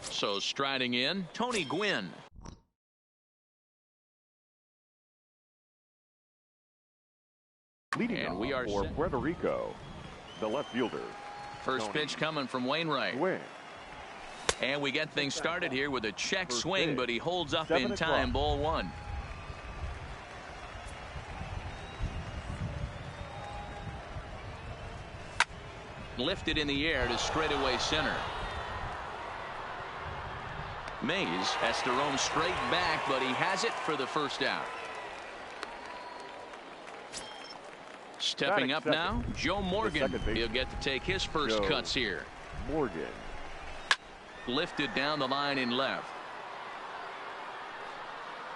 So striding in, Tony Gwynn. Leading And we are for set. Puerto Rico, the left fielder. First Tony pitch coming from Wainwright. Gwynn. And we get things started here with a check First swing, pitch, but he holds up 7 in time. o'clock. Ball one. Lifted in the air to straightaway center. Mays has to roam straight back, but he has it for the first out. Stepping up now, Joe Morgan. He'll get to take his first cuts here. Morgan. Lifted down the line in left.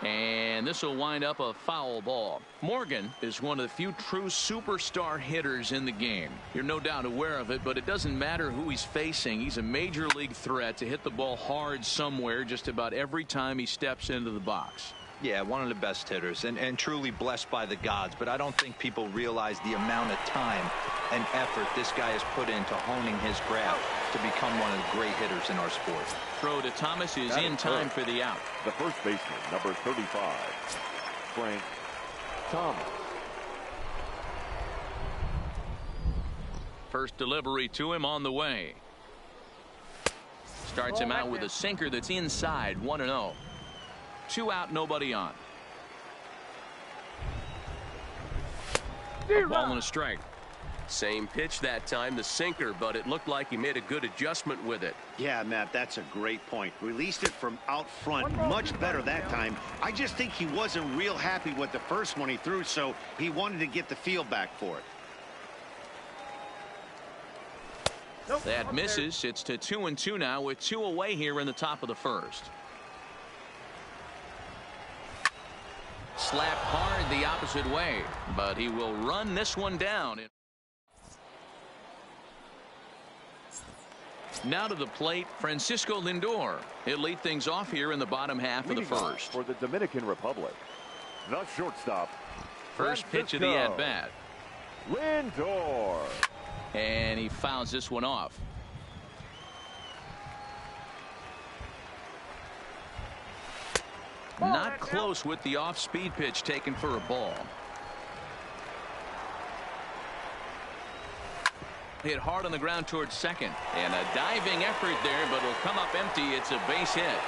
And this will wind up a foul ball. Morgan is one of the few true superstar hitters in the game. You're no doubt aware of it, but it doesn't matter who he's facing. He's a major league threat to hit the ball hard somewhere just about every time he steps into the box. Yeah, one of the best hitters and truly blessed by the gods, but I don't think people realize the amount of time and effort this guy has put into honing his craft to become one of the great hitters in our sport. Throw to Thomas is in time for the out. The first baseman, number 35, Frank Thomas. First delivery to him on the way. Starts him out with a sinker that's inside. 1-0. 2 out, nobody on. Ball and a strike. Same pitch that time, the sinker, but it looked like he made a good adjustment with it. Yeah, Matt, that's a great point. Released it from out front much better that time. I just think he wasn't real happy with the first one he threw, so he wanted to get the feel back for it. That misses. It's to 2-2 now with 2 away here in the top of the first. Slapped hard the opposite way, but he will run this one down. Now to the plate, Francisco Lindor. He'll lead things off here in the bottom half of the first. For the Dominican Republic, the shortstop. First pitch of the at-bat. Lindor. And he fouls this one off. Not close with the off-speed pitch taken for a ball. Hit hard on the ground towards second. And a diving effort there, but it'll come up empty. It's a base hit.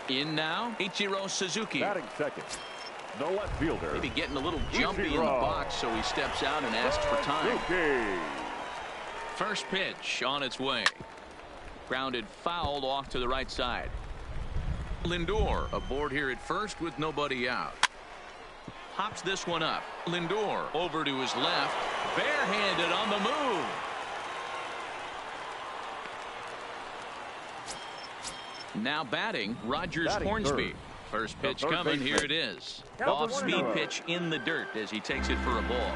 In now, Ichiro Suzuki. Batting second, the left fielder. Maybe getting a little jumpy in the box, so he steps out and asks for time. Suzuki. First pitch on its way. Grounded fouled off to the right side. Lindor aboard here at first with nobody out. Hops this one up. Lindor over to his left. Barehanded on the move. Now batting, Rogers Hornsby. First pitch coming. Here it is. Off-speed pitch in the dirt as he takes it for a ball.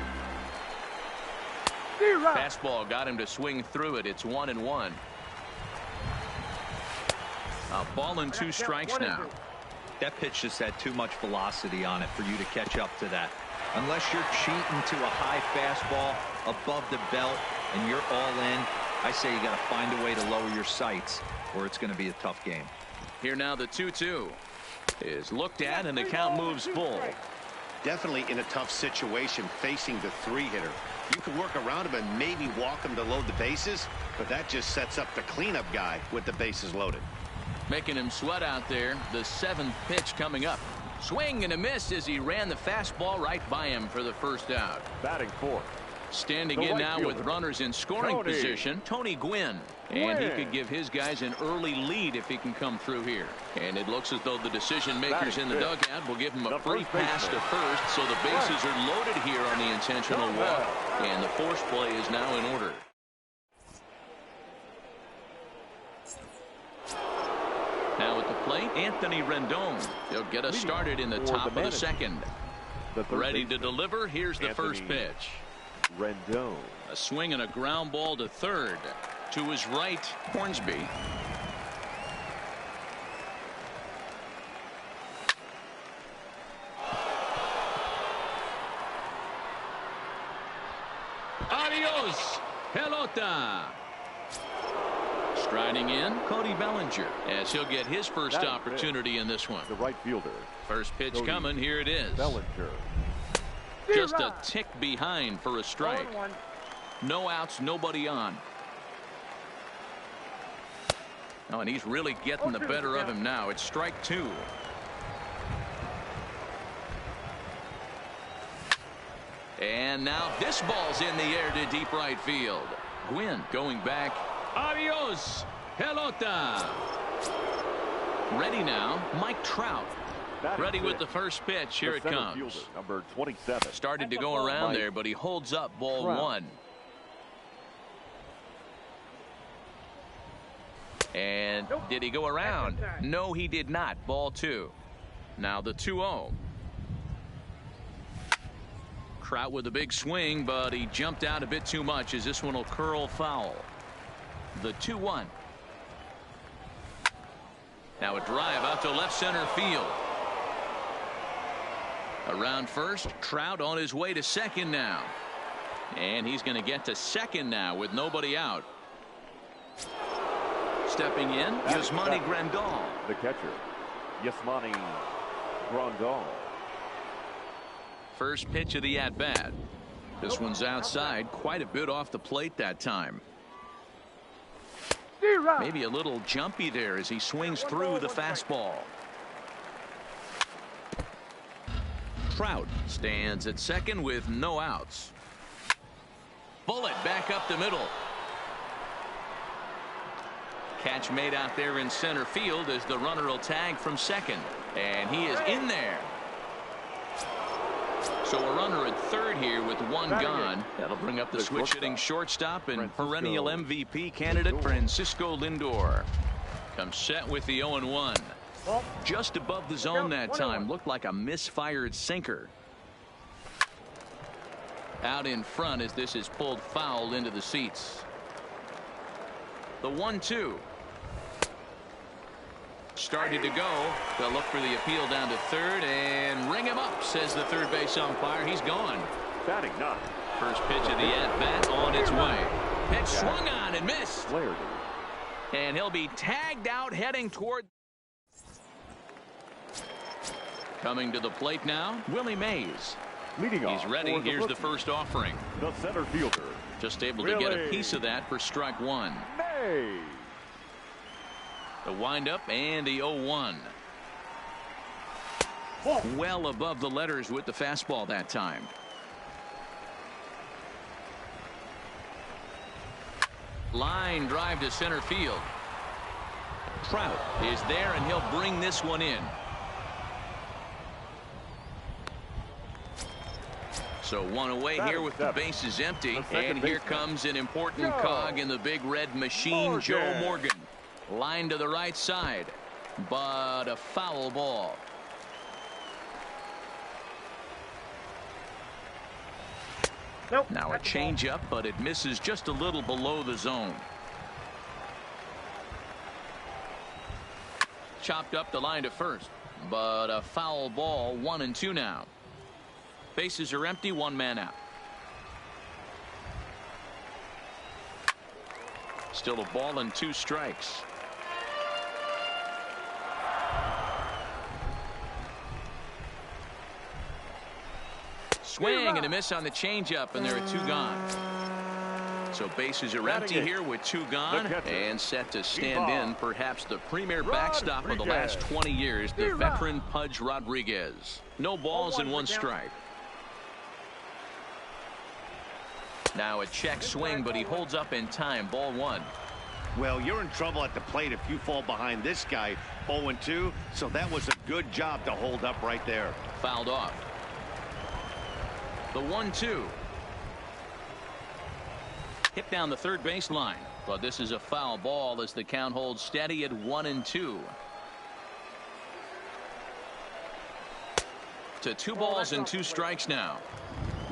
Fastball got him to swing through it. It's 1-1. A ball and 2 strikes now. That pitch just had too much velocity on it for you to catch up to that. Unless you're cheating to a high fastball above the belt and you're all in, I say you got to find a way to lower your sights or it's going to be a tough game. Here now the 2-2 is looked at and the count moves full. Definitely in a tough situation facing the 3-hitter. You can work around him and maybe walk him to load the bases, but that just sets up the cleanup guy with the bases loaded. Making him sweat out there. The 7th pitch coming up. Swing and a miss as he ran the fastball right by him for the first out. Batting fourth. Standing in now with runners in scoring position, Tony Gwynn. And he could give his guys an early lead if he can come through here. And it looks as though the decision makers in the dugout will give him a free pass to first. So the bases are loaded here on the intentional walk. And the force play is now in order. Now at the plate, Anthony Rendon. He'll get us started in the top of the second. Ready to deliver. Here's the first pitch. Rendon. A swing and a ground ball to third. To his right, Hornsby. Adios, pelota. Striding in, Cody Bellinger, as he'll get his first opportunity in this one. The right fielder. First pitch Cody coming. Here it is. Bellinger. Just a tick behind for a strike. No outs, nobody on. Oh, and he's really getting the better of him now. It's strike two. And now this ball's in the air to deep right field. Gwynn going back. Adios, pelota. Ready now, Mike Trout. Ready with the first pitch. Here it comes. Fielder, number 27. Started to go around there, but he holds up. Ball one. And did he go around? No, he did not. Ball two. Now the 2-0. Trout with a big swing, but he jumped out a bit too much as this one will curl foul. The 2-1. Now a drive out to left center field. Around first, Trout on his way to second now. And he's going to get to second now with nobody out. Stepping in, Yasmani Grandal. The catcher, Yasmani Grandal. First pitch of the at-bat. This one's outside, quite a bit off the plate that time. Maybe a little jumpy there as he swings through the fastball. Trout stands at second with no outs. Bullet back up the middle. Catch made out there in center field as the runner will tag from second. And he is in there. So a runner at third here with one gone. That'll bring up the switch hitting shortstop and perennial MVP candidate Francisco Lindor. Comes set with the 0-1. Just above the zone that time. Looked like a misfired sinker. Out in front as this is pulled foul into the seats. The 1-2. Started to go. They'll look for the appeal down to third and ring him up, says the third base umpire. He's gone. Batting ninth. First pitch of the at-bat on its way. Pitch swung on and missed. And he'll be tagged out heading toward. Coming to the plate now, Willie Mays. Leading He's ready. Here's the first offering. The center fielder. Just able to get a piece of that for strike one. Mays. The windup and the 0-1. Well above the letters with the fastball that time. Line drive to center field. Trout is there and he'll bring this one in. So one away here with the bases empty. And here comes an important cog in the big red machine, Joe Morgan. Line to the right side, but a foul ball. Now a changeup, but it misses just a little below the zone. Chopped up the line to first, but a foul ball. 1-2 now. Bases are empty, one man out. Still a ball and two strikes. Swing and a miss on the changeup, and there are two gone. So bases are empty here with two gone and set to stand in perhaps the premier backstop of the last 20 years, the veteran Pudge Rodriguez. No balls and one strike. Now a check swing, but he holds up in time. Ball one. Well, you're in trouble at the plate if you fall behind this guy. 0-2, so that was a good job to hold up right there. Fouled off. The 1-2. Hit down the third base line, but this is a foul ball as the count holds steady at 1-2. to 2 balls and 2 strikes now.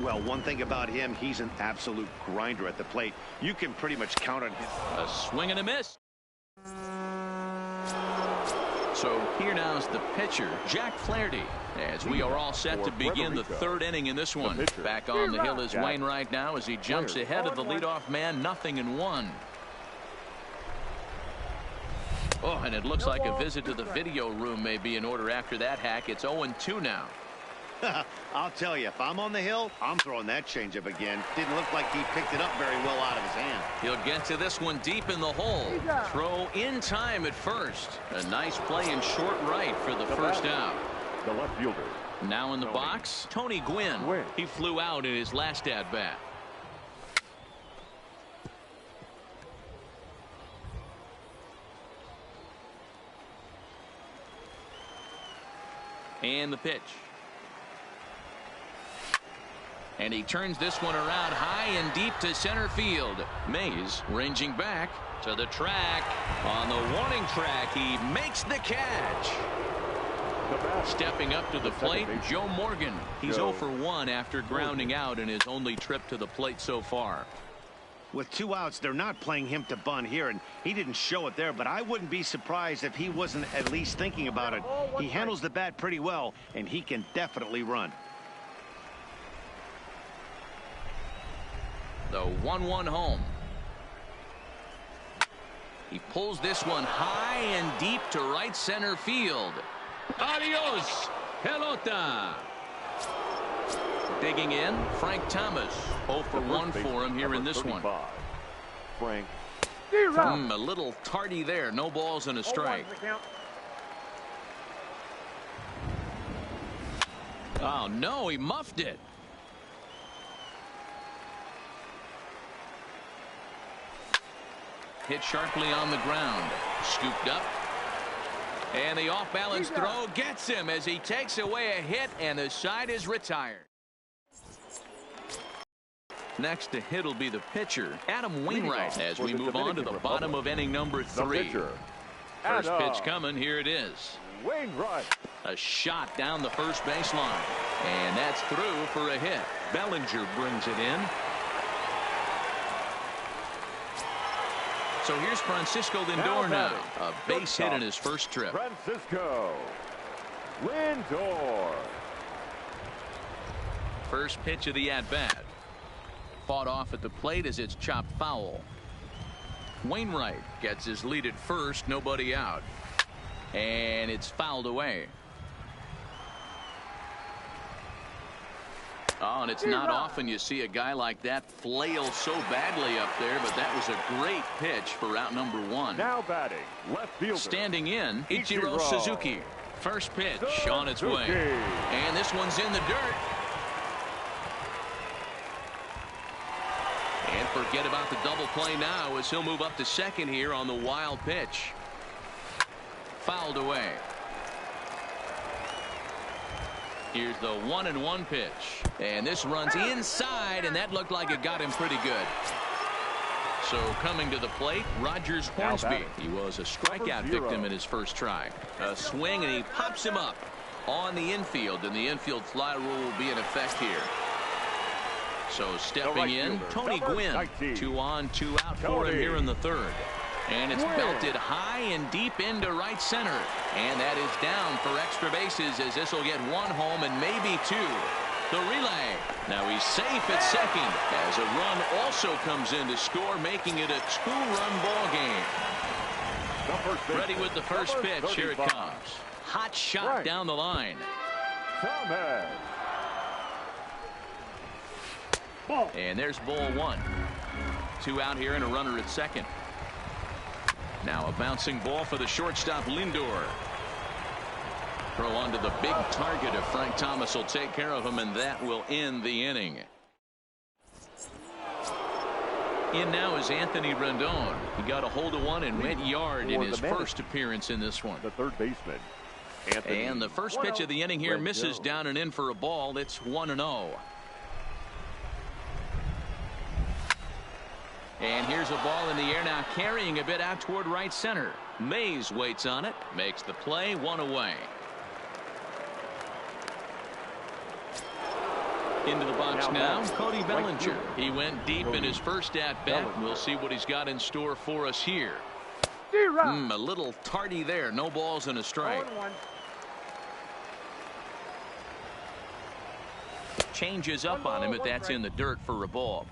Well, one thing about him, he's an absolute grinder at the plate. You can pretty much count on him. A swing and a miss. So here now is the pitcher, Jack Flaherty, as we are all set to begin the 3rd inning in this one. Back on the hill is Wainwright now as he jumps ahead of the leadoff man, 0-1. Oh, and it looks like a visit to the video room may be in order after that hack. It's 0-2 now. I'll tell you, if I'm on the hill, I'm throwing that changeup again. Didn't look like he picked it up very well out of his hand. He'll get to this one deep in the hole. Throw in time at first. A nice play in short right for the first out. The left fielder. Now in the box, Tony Gwynn. He flew out in his last at-bat. And the pitch. And he turns this one around high and deep to center field. Mays ranging back to the track. On the warning track, he makes the catch. Stepping up to the plate, Joe Morgan. He's 0 for 1 after grounding out in his only trip to the plate so far. With 2 outs, they're not playing him to bunt here, and he didn't show it there, but I wouldn't be surprised if he wasn't at least thinking about it. He handles the bat pretty well, and he can definitely run. The 1-1 home. He pulls this one high and deep to right center field. Adios, pelota. Digging in, Frank Thomas. 0 for 1 for him here in this one. Frank. A little tardy there. No balls and a strike. Oh, no, he muffed it. Hit sharply on the ground. Scooped up. And the off-balance throw gets him as he takes away a hit, and the side is retired. Next to hit will be the pitcher, Adam Wainwright, as we move on to the bottom of inning number 3. First pitch coming. Here it is. Wainwright. A shot down the first baseline. And that's through for a hit. Bellinger brings it in. So here's Francisco Lindor now. A base hit in his first trip. Francisco Lindor. First pitch of the at-bat. Fought off at the plate as it's chopped foul. Wainwright gets his lead at first. Nobody out. And it's fouled away. Oh, and it's not often you see a guy like that flail so badly up there, but that was a great pitch for out number 1. Now batting, left fielder. Standing in, Ichiro Suzuki. First pitch on its way. And this one's in the dirt. And forget about the double play now as he'll move up to second here on the wild pitch. Fouled away. Here's the 1-1 pitch. And this runs inside, and that looked like it got him pretty good. So coming to the plate, Rogers Hornsby. He was a strikeout victim in his first try. A swing, and he pops him up on the infield, and the infield fly rule will be in effect here. So stepping in, Tony Gwynn. 2 on, 2 out for him here in the 3rd. And it's belted high and deep into right center. And that is down for extra bases as this will get 1 home and maybe 2. The relay. Now he's safe at second as a run also comes in to score, making it a 2-run ball game. Ready with the first pitch. Here it comes. Hot shot down the line. And there's ball 1. 2 out here and a runner at second. Now a bouncing ball for the shortstop Lindor. Throw onto the big target if Frank Thomas will take care of him, and that will end the inning. In now is Anthony Rendon. He got a hold of one and went yard in his first appearance in this one. The third baseman. And the first pitch of the inning here misses down and in for a ball. It's 1-0. And here's a ball in the air now, carrying a bit out toward right center. Mays waits on it, makes the play, 1 away. Into the box now, Cody Bellinger. He went deep in his first at-bat. We'll see what he's got in store for us here. A little tardy there. No balls and a strike. Changes up on him, but that's in the dirt for a ball.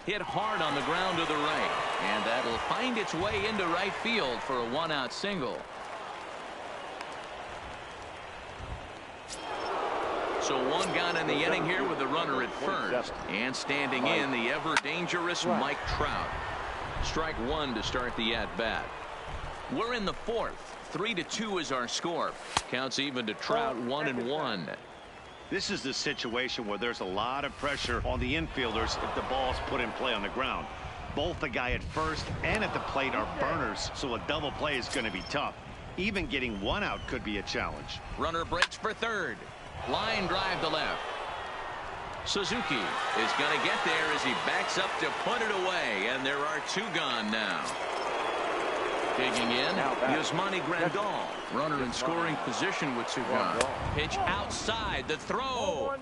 Hit hard on the ground to the right. And that'll find its way into right field for a one-out single. So one gone in the inning here with the runner at first. And standing in, the ever-dangerous Mike Trout. Strike one to start the at-bat. We're in the fourth. 3-2 is our score. Counts even to Trout, 1-1. This is the situation where there's a lot of pressure on the infielders if the ball's put in play on the ground. Both the guy at first and at the plate are burners, so a double play is going to be tough. Even getting one out could be a challenge. Runner breaks for third. Line drive to left. Suzuki is going to get there as he backs up to put it away, and there are two gone now. Digging in, Yasmani Grandal. Runner in scoring position with two gone. Pitch outside. The throw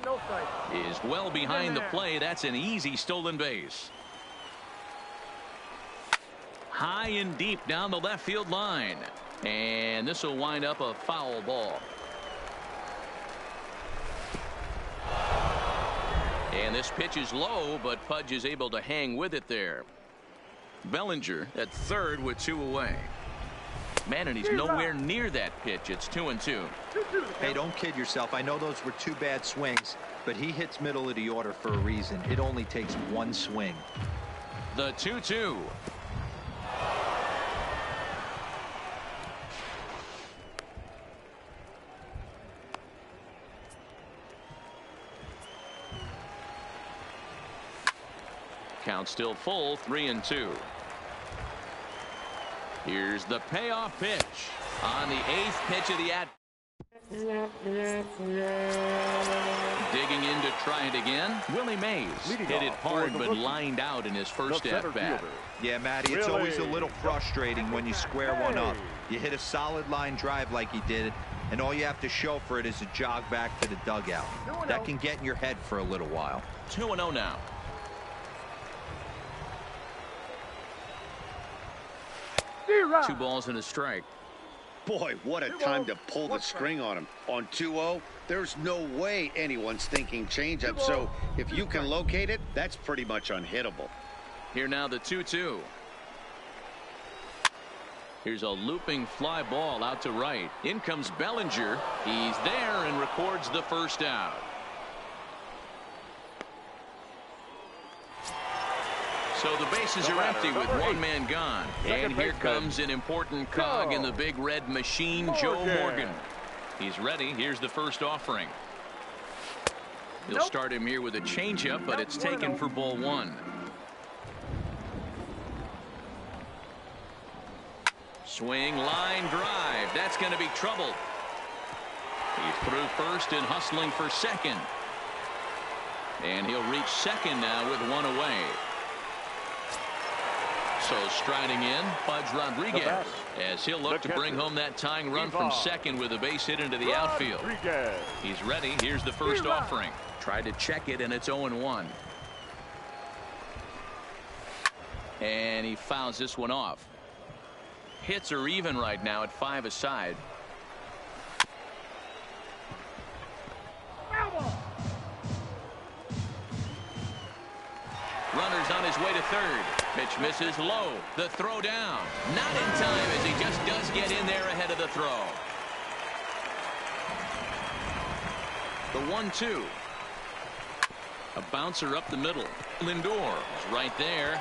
is well behind the play. That's an easy stolen base. High and deep down the left field line. And this will wind up a foul ball. And this pitch is low, but Pudge is able to hang with it there. Bellinger at third with two away. Man, and he's nowhere near that pitch. It's 2-2. Hey, don't kid yourself. I know those were two bad swings, but he hits middle of the order for a reason. It only takes one swing. The 2-2. Count still full, 3-2. Here's the payoff pitch on the eighth pitch of the at. Digging in to try it again. Willie Mays hit it hard but lined out in his first at bat. Yeah, Matty, it's always a little frustrating when you square one up. You hit a solid line drive like he did, and all you have to show for it is a jog back to the dugout. That can get in your head for a little while. 2-0 now. Two balls and a strike. Boy, what a time to pull the string on him. On 2-0, there's no way anyone's thinking changeup. So if you can locate it, that's pretty much unhittable. Here now the 2-2. Here's a looping fly ball out to right. In comes Bellinger. He's there and records the first out. So the bases are empty with one man gone. And here comes an important cog in the big red machine, Joe Morgan. He's ready. Here's the first offering. He'll start him here with a changeup, but it's taken for ball one. Swing, line drive. That's going to be trouble. He's through first and hustling for second. And he'll reach second now with one away. So striding in, Pudge Rodriguez, as he'll look to bring home that tying run from second with a base hit into the outfield. He's ready. Here's the first offering. Tried to check it, and it's 0-1. And he fouls this one off. Hits are even right now at 5 aside. Runner's on his way to third. Pitch misses low. The throw down. Not in time as he just does get in there ahead of the throw. The 1-2. A bouncer up the middle. Lindor is right there.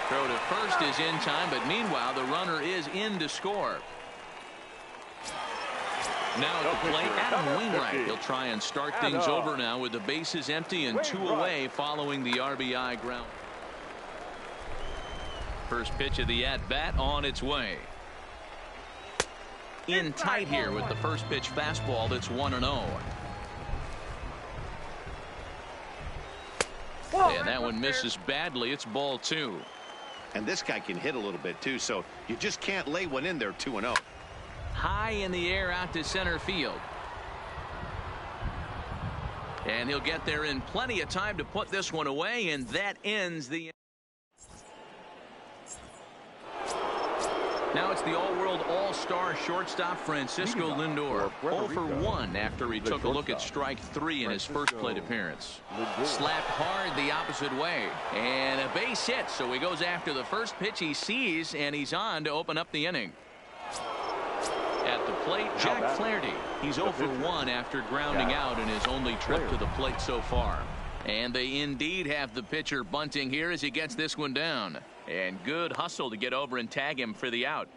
Throw to first is in time, but meanwhile the runner is in to score. Now at the plate, Adam Wainwright. He'll try and start things over now with the bases empty and two away following the RBI ground. First pitch of the at-bat on its way. In tight here with the first pitch fastball that's 1-0. And that one misses badly. It's ball two. And this guy can hit a little bit too, so you just can't lay one in there 2-0. High in the air out to center field. And he'll get there in plenty of time to put this one away, and that ends the... Now it's the all-world all-star shortstop Francisco Lindor, 0 for 1 after he took a look at strike 3 in his first plate appearance. Slapped hard the opposite way, and a base hit, so he goes after the first pitch he sees, and he's on to open up the inning. At the plate, Jack Flaherty. He's 0 for 1 after grounding out in his only trip to the plate so far. And they indeed have the pitcher bunting here as he gets this one down. And good hustle to get over and tag him for the out.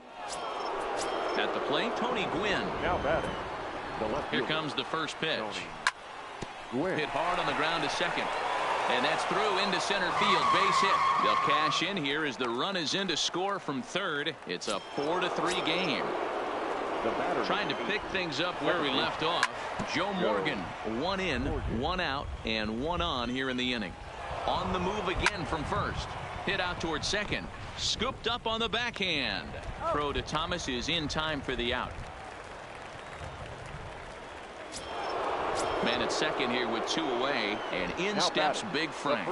At the plate, Tony Gwynn. Now batting. Here comes the first pitch. Hit hard on the ground to second. And that's through into center field. Base hit. They'll cash in here as the run is in to score from third. It's a 4-3 game. Trying to pick things up where we left off. Joe Morgan, 1 in, 1 out, and 1 on here in the inning. On the move again from first. Hit out towards second. Scooped up on the backhand. Throw to Thomas is in time for the out. Man at second here with 2 away, and in steps Big Frank.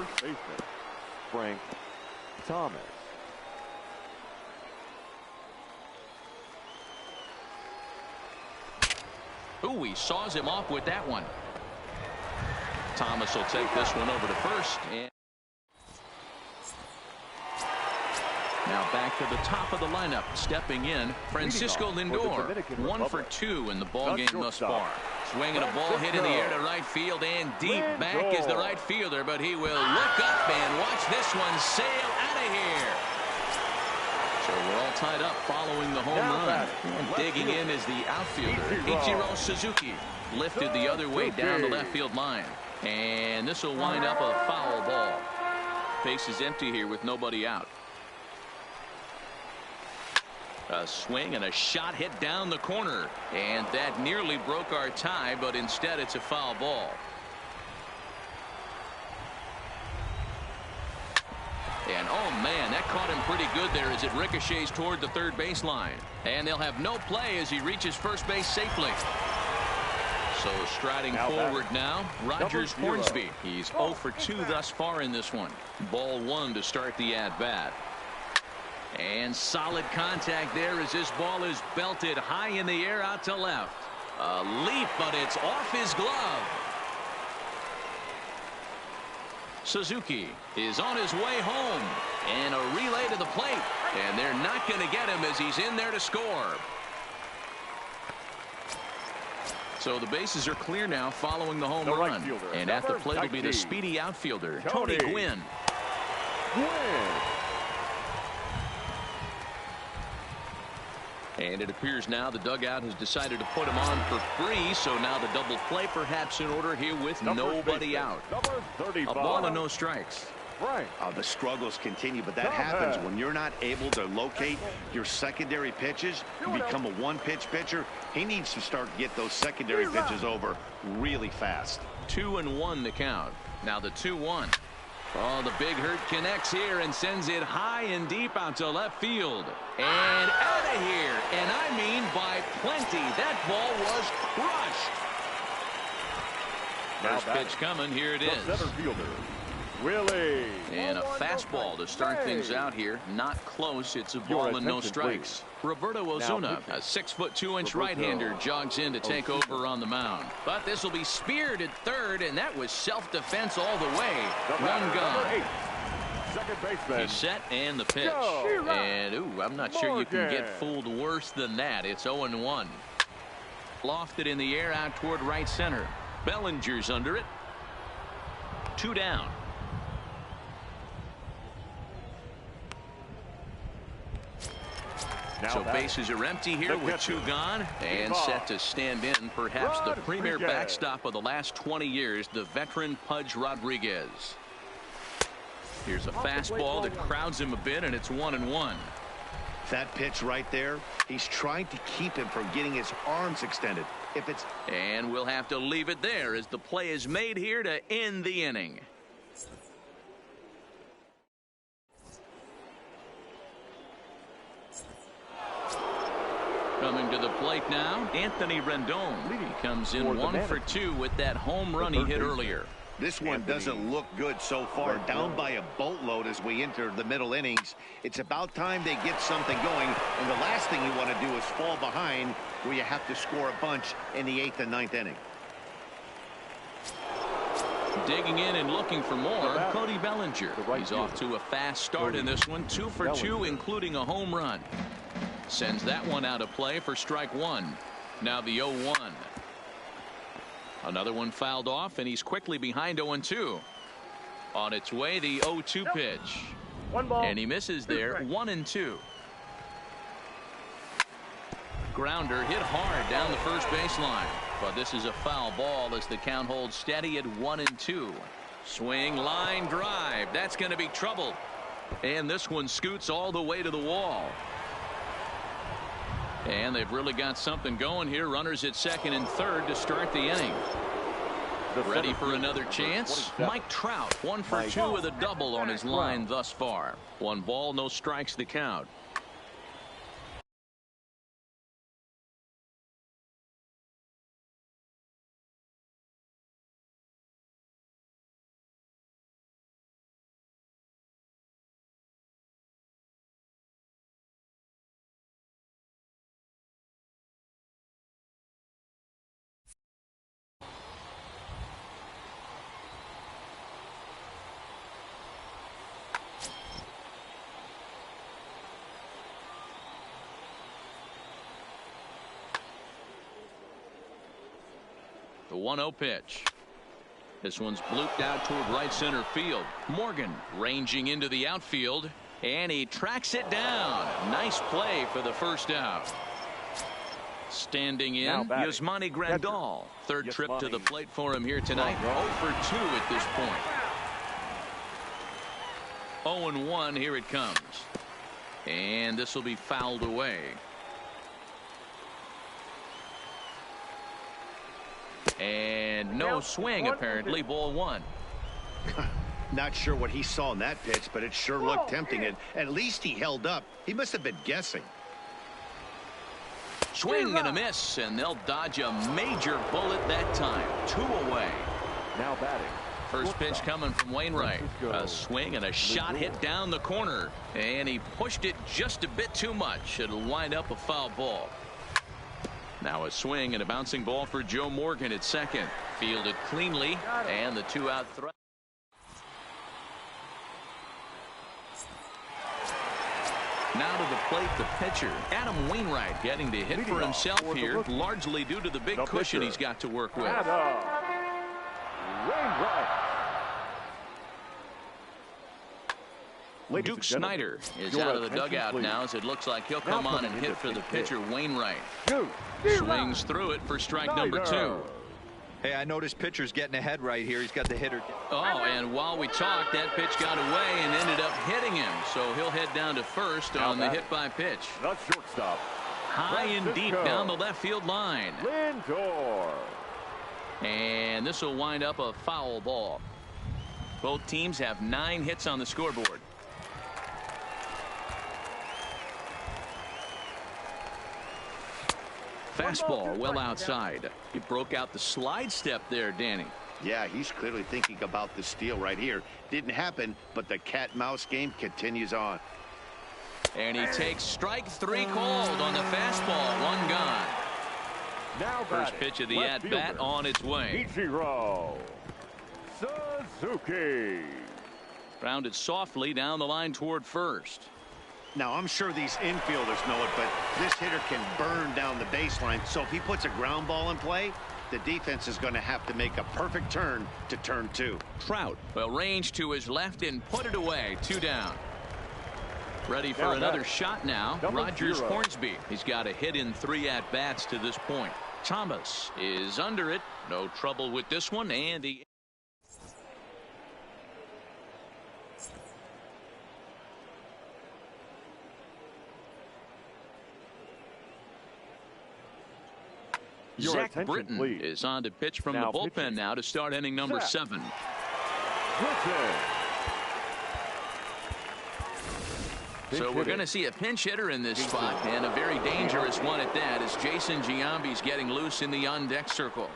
Frank Thomas. Ooh, he saws him off with that one. Thomas will take this one over to first. And now back to the top of the lineup. Stepping in, Francisco Lindor. 1 for 2 in the ball game thus far. Swinging a ball hit in the air to right field, and deep back is the right fielder, but he will look up and watch this one sail out of here. So we're all tied up following the home run. And digging in is the outfielder, Ichiro Suzuki. Lifted the other way down the left field line. And this will wind up a foul ball. Base is empty here with nobody out. A swing and a shot hit down the corner. And that nearly broke our tie, but instead it's a foul ball. And oh man, that caught him pretty good there as it ricochets toward the third baseline. And they'll have no play as he reaches first base safely. So striding forward now, Rogers Hornsby. He's 0 for 2 thus far in this one. Ball 1 to start the at-bat. And solid contact there as this ball is belted high in the air out to left. A leap, but it's off his glove. Suzuki is on his way home, and a relay to the plate, and they're not going to get him as he's in there to score. So the bases are clear now following the home run, and at the plate will be the speedy outfielder Tony Gwynn. And it appears now the dugout has decided to put him on for free, so now the double play perhaps in order here with nobody out. A ball and no strikes. Right. The struggles continue, but that happens when you're not able to locate your secondary pitches. You become a one-pitch pitcher. He needs to start to get those secondary pitches over really fast. 2-1 to count. Now the 2-1. Oh, the big hurt connects here and sends it high and deep out to left field. And out of here. And I mean by plenty. That ball was crushed. First pitch coming. Here it is. Center fielder, Willie. And a fastball to start things out here. Not close. It's a ball and no strikes. Roberto Ozuna, a 6'2" right-hander, jogs in to take over on the mound. But this will be speared at third, and that was self-defense all the way. One gone. Second baseman. He's set and the pitch. And ooh, I'm not sure you can get fooled worse than that. It's 0-1. Lofted in the air out toward right center. Bellinger's under it. 2 down. So bases are empty here with 2 gone and set to stand in perhaps the premier backstop of the last 20 years, the veteran Pudge Rodriguez. Here's a fastball that crowds him a bit, and it's 1-1. That pitch right there, he's trying to keep him from getting his arms extended. And we'll have to leave it there as the play is made here to end the inning. Coming to the plate now, Anthony Rendon. He comes in 1 for 2 with that home run he hit earlier. This one doesn't look good so far. Down by a boatload as we enter the middle innings. It's about time they get something going. And the last thing you want to do is fall behind where you have to score a bunch in the 8th and 9th inning. Digging in and looking for more, Cody Bellinger. He's off to a fast start in this one. 2 for 2, including a home run. Sends that one out of play for strike 1. Now the 0-1. Another one fouled off, and he's quickly behind 0-2. On its way, the 0-2 pitch. And he misses there, 1-2. Grounder hit hard down the first baseline. But this is a foul ball as the count holds steady at 1-2. Swing, line drive. That's going to be trouble. And this one scoots all the way to the wall. And they've really got something going here. Runners at second and third to start the inning. Ready for another chance? Mike Trout, 1 for 2 with a double on his line thus far. 1 ball, no strikes the count. The 1-0 pitch. This one's blooped out toward right center field. Morgan ranging into the outfield, and he tracks it down. Nice play for the first out. Standing in, Yasmani Grandal. Third trip to the plate for him here tonight. 0 for 2 at this point. 0-1, here it comes. And this will be fouled away. And no swing, apparently. Ball 1. Not sure what he saw in that pitch, but it sure looked tempting. And at least he held up. He must have been guessing. Swing and a miss, and they'll dodge a major bullet that time. 2 away. Now batting. First pitch coming from Wainwright. A swing and a shot hit down the corner. And he pushed it just a bit too much. It'll wind up a foul ball. Now a swing and a bouncing ball for Joe Morgan at second. Fielded cleanly, and the 2-out throw. Now to the plate, the pitcher, Adam Wainwright, getting the hit for himself here, largely due to the big cushion he's got to work with. Duke Snyder is out of the dugout now, as it looks like he'll come on and hit for the pitcher, Wainwright. Swings through it for strike number 2. Hey, I noticed pitcher's getting ahead right here. He's got the hitter. Oh, and while we talked, that pitch got away and ended up hitting him. So he'll head down to first on the hit by pitch. The shortstop. High and deep down the left field line. Brandor. And this will wind up a foul ball. Both teams have 9 hits on the scoreboard. Fastball well outside. He broke out the slide step there, Danny. Yeah, he's clearly thinking about the steal right here. Didn't happen, but the cat-mouse game continues on. And he takes strike 3 called on the fastball. 1 gone. Now first pitch of the at-bat on its way. Ichiro Suzuki. Grounded softly down the line toward first. Now, I'm sure these infielders know it, but this hitter can burn down the baseline. So if he puts a ground ball in play, the defense is going to have to make a perfect turn to turn 2. Trout will range to his left and put it away. 2 down. Ready for another shot now. Rogers Hornsby. He's got a hit in 3 at-bats to this point. Thomas is under it. No trouble with this one. And he Zach Britton is on to pitch from the bullpen now to start inning number 7. So we're going to see a pinch hitter in this spot, and a very dangerous one at that, as Jason Giambi's getting loose in the on-deck circle.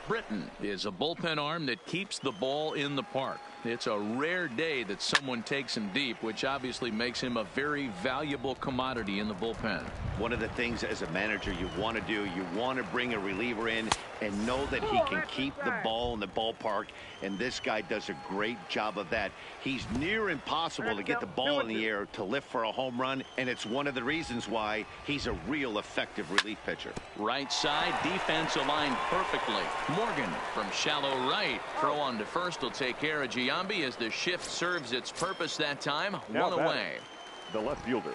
Britton is a bullpen arm that keeps the ball in the park. It's a rare day that someone takes him deep, which obviously makes him a very valuable commodity in the bullpen. One of the things as a manager you want to do, you want to bring a reliever in and know that he can keep the ball in the ballpark, and this guy does a great job of that. He's near impossible to get the ball in the air to lift for a home run, and it's one of the reasons why he's a real effective relief pitcher. Right side, defense aligned perfectly. Morgan from shallow right. Throw on to first will take care of Giambi as the shift serves its purpose that time. One away. The left fielder.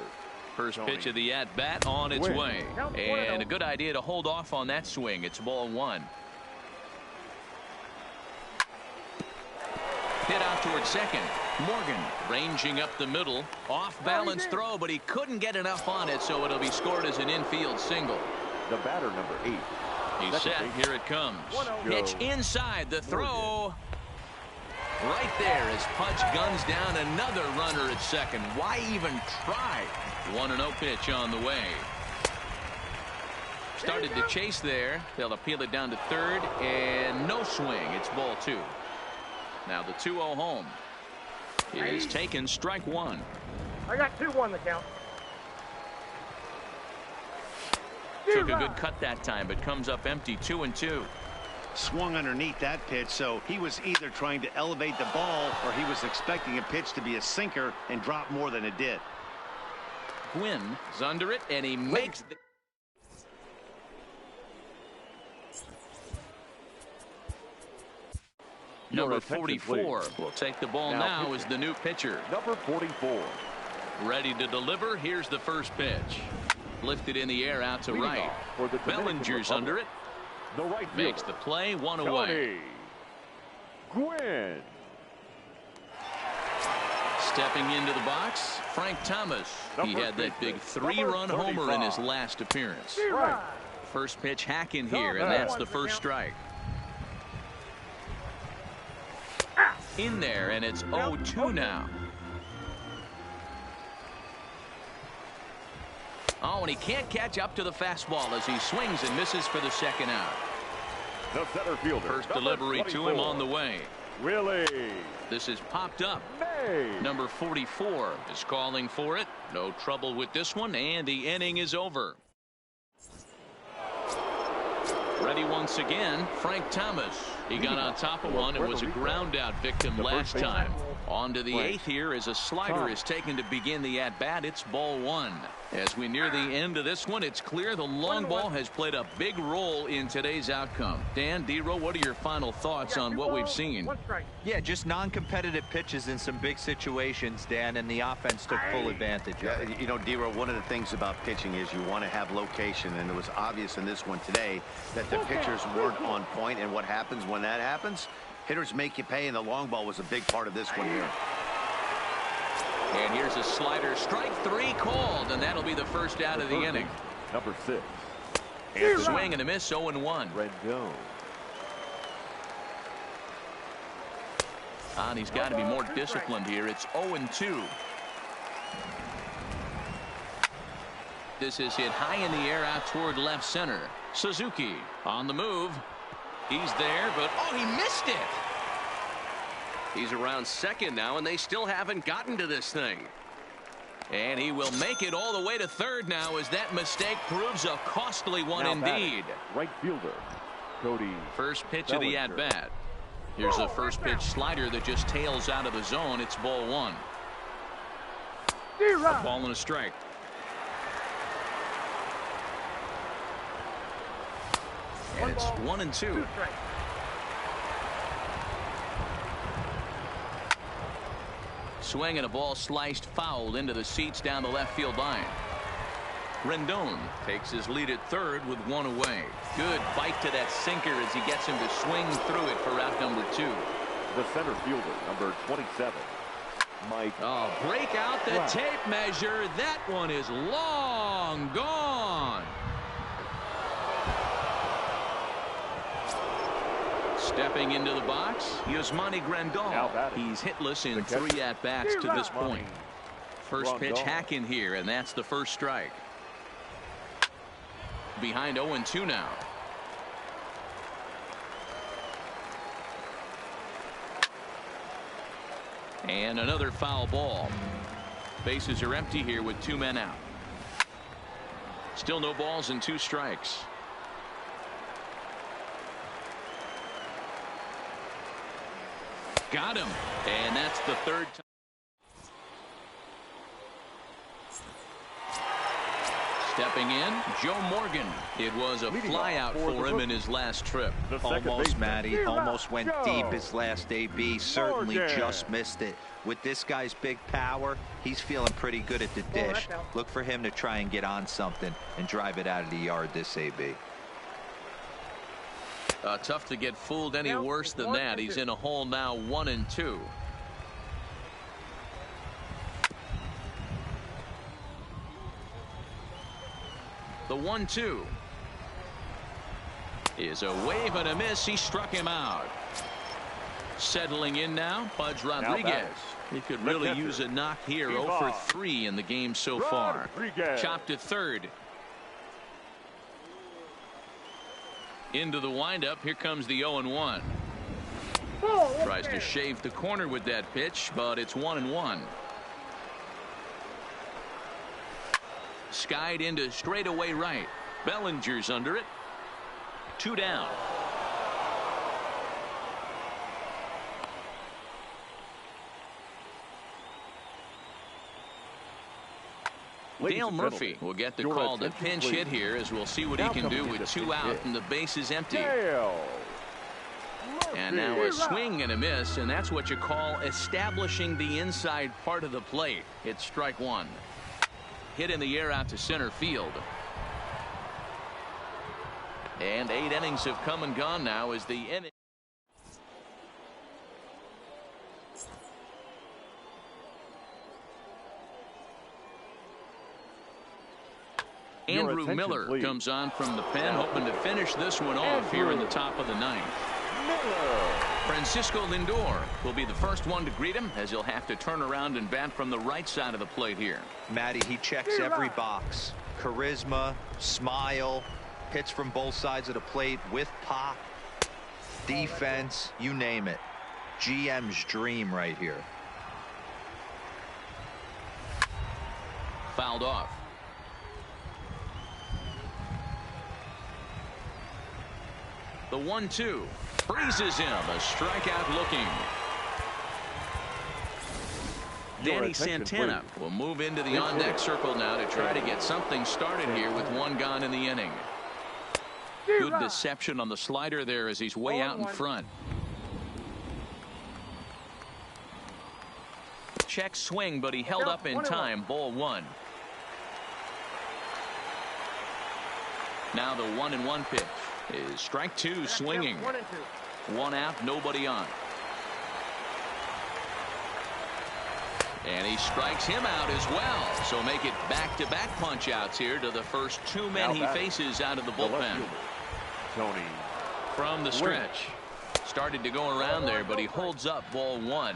First pitch of the at-bat on its way. And a good idea to hold off on that swing. It's ball one. Hit out towards second. Morgan ranging up the middle. Off-balance throw, but he couldn't get enough on it, so it'll be scored as an infield single. The batter, number 8. He's set. Here it comes. Pitch inside. The throw. Right there as Pudge guns down another runner at second. Why even try? 1-0 pitch on the way. Started to chase there. They'll appeal it down to third, and no swing. It's ball two. Now the 2-0 home is taken. Strike one. I got 2-1 the count. Took a good cut that time, but comes up empty. 2-2. Swung underneath that pitch, so he was either trying to elevate the ball or he was expecting a pitch to be a sinker and drop more than it did. Gwynn is under it, and he makes the number 44 will take the ball now as the new pitcher. Number 44. Ready to deliver. Here's the first pitch. Lifted in the air out to right. Bellinger's under it. The right fielder makes the play. One away. Gwynn. Stepping into the box, Frank Thomas. He had that big 3-run homer in his last appearance. First pitch hack in here, and that's the first strike. In there, and it's 0-2 now. Oh, and he can't catch up to the fastball as he swings and misses for the second out. The center fielder. First delivery to him on the way. Willie. This is popped up. Number 44 is calling for it. No trouble with this one, and the inning is over. Ready once again, Frank Thomas. He got on top of one and was a ground out victim last time. On to the 8th here as a slider is taken to begin the at-bat. It's ball one. As we near the end of this one, it's clear the long ball has played a big role in today's outcome. Dan, D-Row, what are your final thoughts on what we've seen? Yeah, just non-competitive pitches in some big situations, Dan, and the offense took full advantage of it. You know, D-Row, one of the things about pitching is you want to have location, and it was obvious in this one today that the pitchers weren't on point, and what happens when that happens? Hitters make you pay, and the long ball was a big part of this one here. And here's a slider. Strike three called, and that'll be the first out of the inning. Number 6. And swing and a miss, 0-1. Rendon. And he's got to be more disciplined here. It's 0-2. This is hit high in the air out toward left center. Suzuki on the move. He's there, but oh, he missed it. He's around second now, and they still haven't gotten to this thing. And he will make it all the way to third now as that mistake proves a costly one indeed. Right fielder, Cody. First pitch of the at-bat. Here's a first pitch slider that just tails out of the zone. It's ball one. A ball and a strike. And it's 1-2. Swing and a ball sliced foul into the seats down the left field line. Rendon takes his lead at third with one away. Good bite to that sinker as he gets him to swing through it for out number 2. The center fielder, number 27, Mike. Oh, break out the tape measure. That one is long gone. Stepping into the box, Yasmani Grandal. He's hitless in 3 at-bats to this point. First pitch hacking here, and that's the first strike. Behind 0-2 now. And another foul ball. Bases are empty here with 2 men out. Still no balls and 2 strikes. Got him. And that's the 3rd time. Stepping in, Joe Morgan. It was a flyout for him in his last trip. Almost, Matty. Almost went deep his last AB. Certainly just missed it. With this guy's big power, he's feeling pretty good at the dish. Look for him to try and get on something and drive it out of the yard this AB. Tough to get fooled any worse than that. He's in a hole now, 1-2. The 1-2 is a wave and a miss. He struck him out. Settling in now, Pudge Rodriguez. He could really use a knock here. 0 for 3 in the game so far. Chopped to third. Into the windup. Here comes the 0-1. Tries to shave the corner with that pitch, but it's 1-1. Skied into straightaway right. Bellinger's under it. 2 down. Dale Murphy will get the call to pinch hit here, as we'll see what he can do with 2 out and the base is empty. And now a swing and a miss, and that's what you call establishing the inside part of the plate. It's strike 1. Hit in the air out to center field. And 8 innings have come and gone now as the inning. Andrew Miller comes on from the pen, hoping to finish this one off here in the top of the 9th. Francisco Lindor will be the first one to greet him, as he'll have to turn around and bat from the right side of the plate here. Matty, he checks every box. Charisma, smile, hits from both sides of the plate with pop, defense, you name it. GM's dream right here. Fouled off. The 1-2 freezes him. A strikeout looking. Danny Santana will move into the on-deck circle now to try to get something started here with 1 gone in the inning. Good deception on the slider there as he's way out in front. Check swing, but he held up in time. Ball 1. Now the 1-1 pitch is strike 2 swinging. 1 out, nobody on. And he strikes him out as well. So make it back-to-back punch outs here to the first 2 men he faces out of the bullpen. Tony from the stretch. Started to go around there, but he holds up ball 1.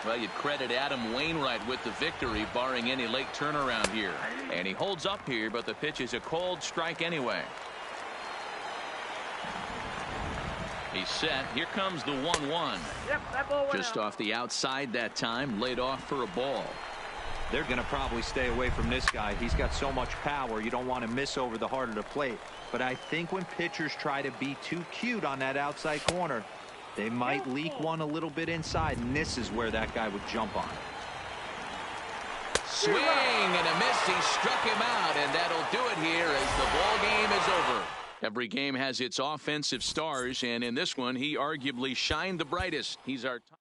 Well, you'd credit Adam Wainwright with the victory, barring any late turnaround here. And he holds up here, but the pitch is a cold strike anyway. He's set. Here comes the 1-1. Just off the outside that time, laid off for a ball. They're going to probably stay away from this guy. He's got so much power, you don't want to miss over the heart of the plate. But I think when pitchers try to be too cute on that outside corner, they might leak one a little bit inside, and this is where that guy would jump on. Swing and a miss. He struck him out, and that'll do it here as the ball game is over. Every game has its offensive stars, and in this one, he arguably shined the brightest. He's our top.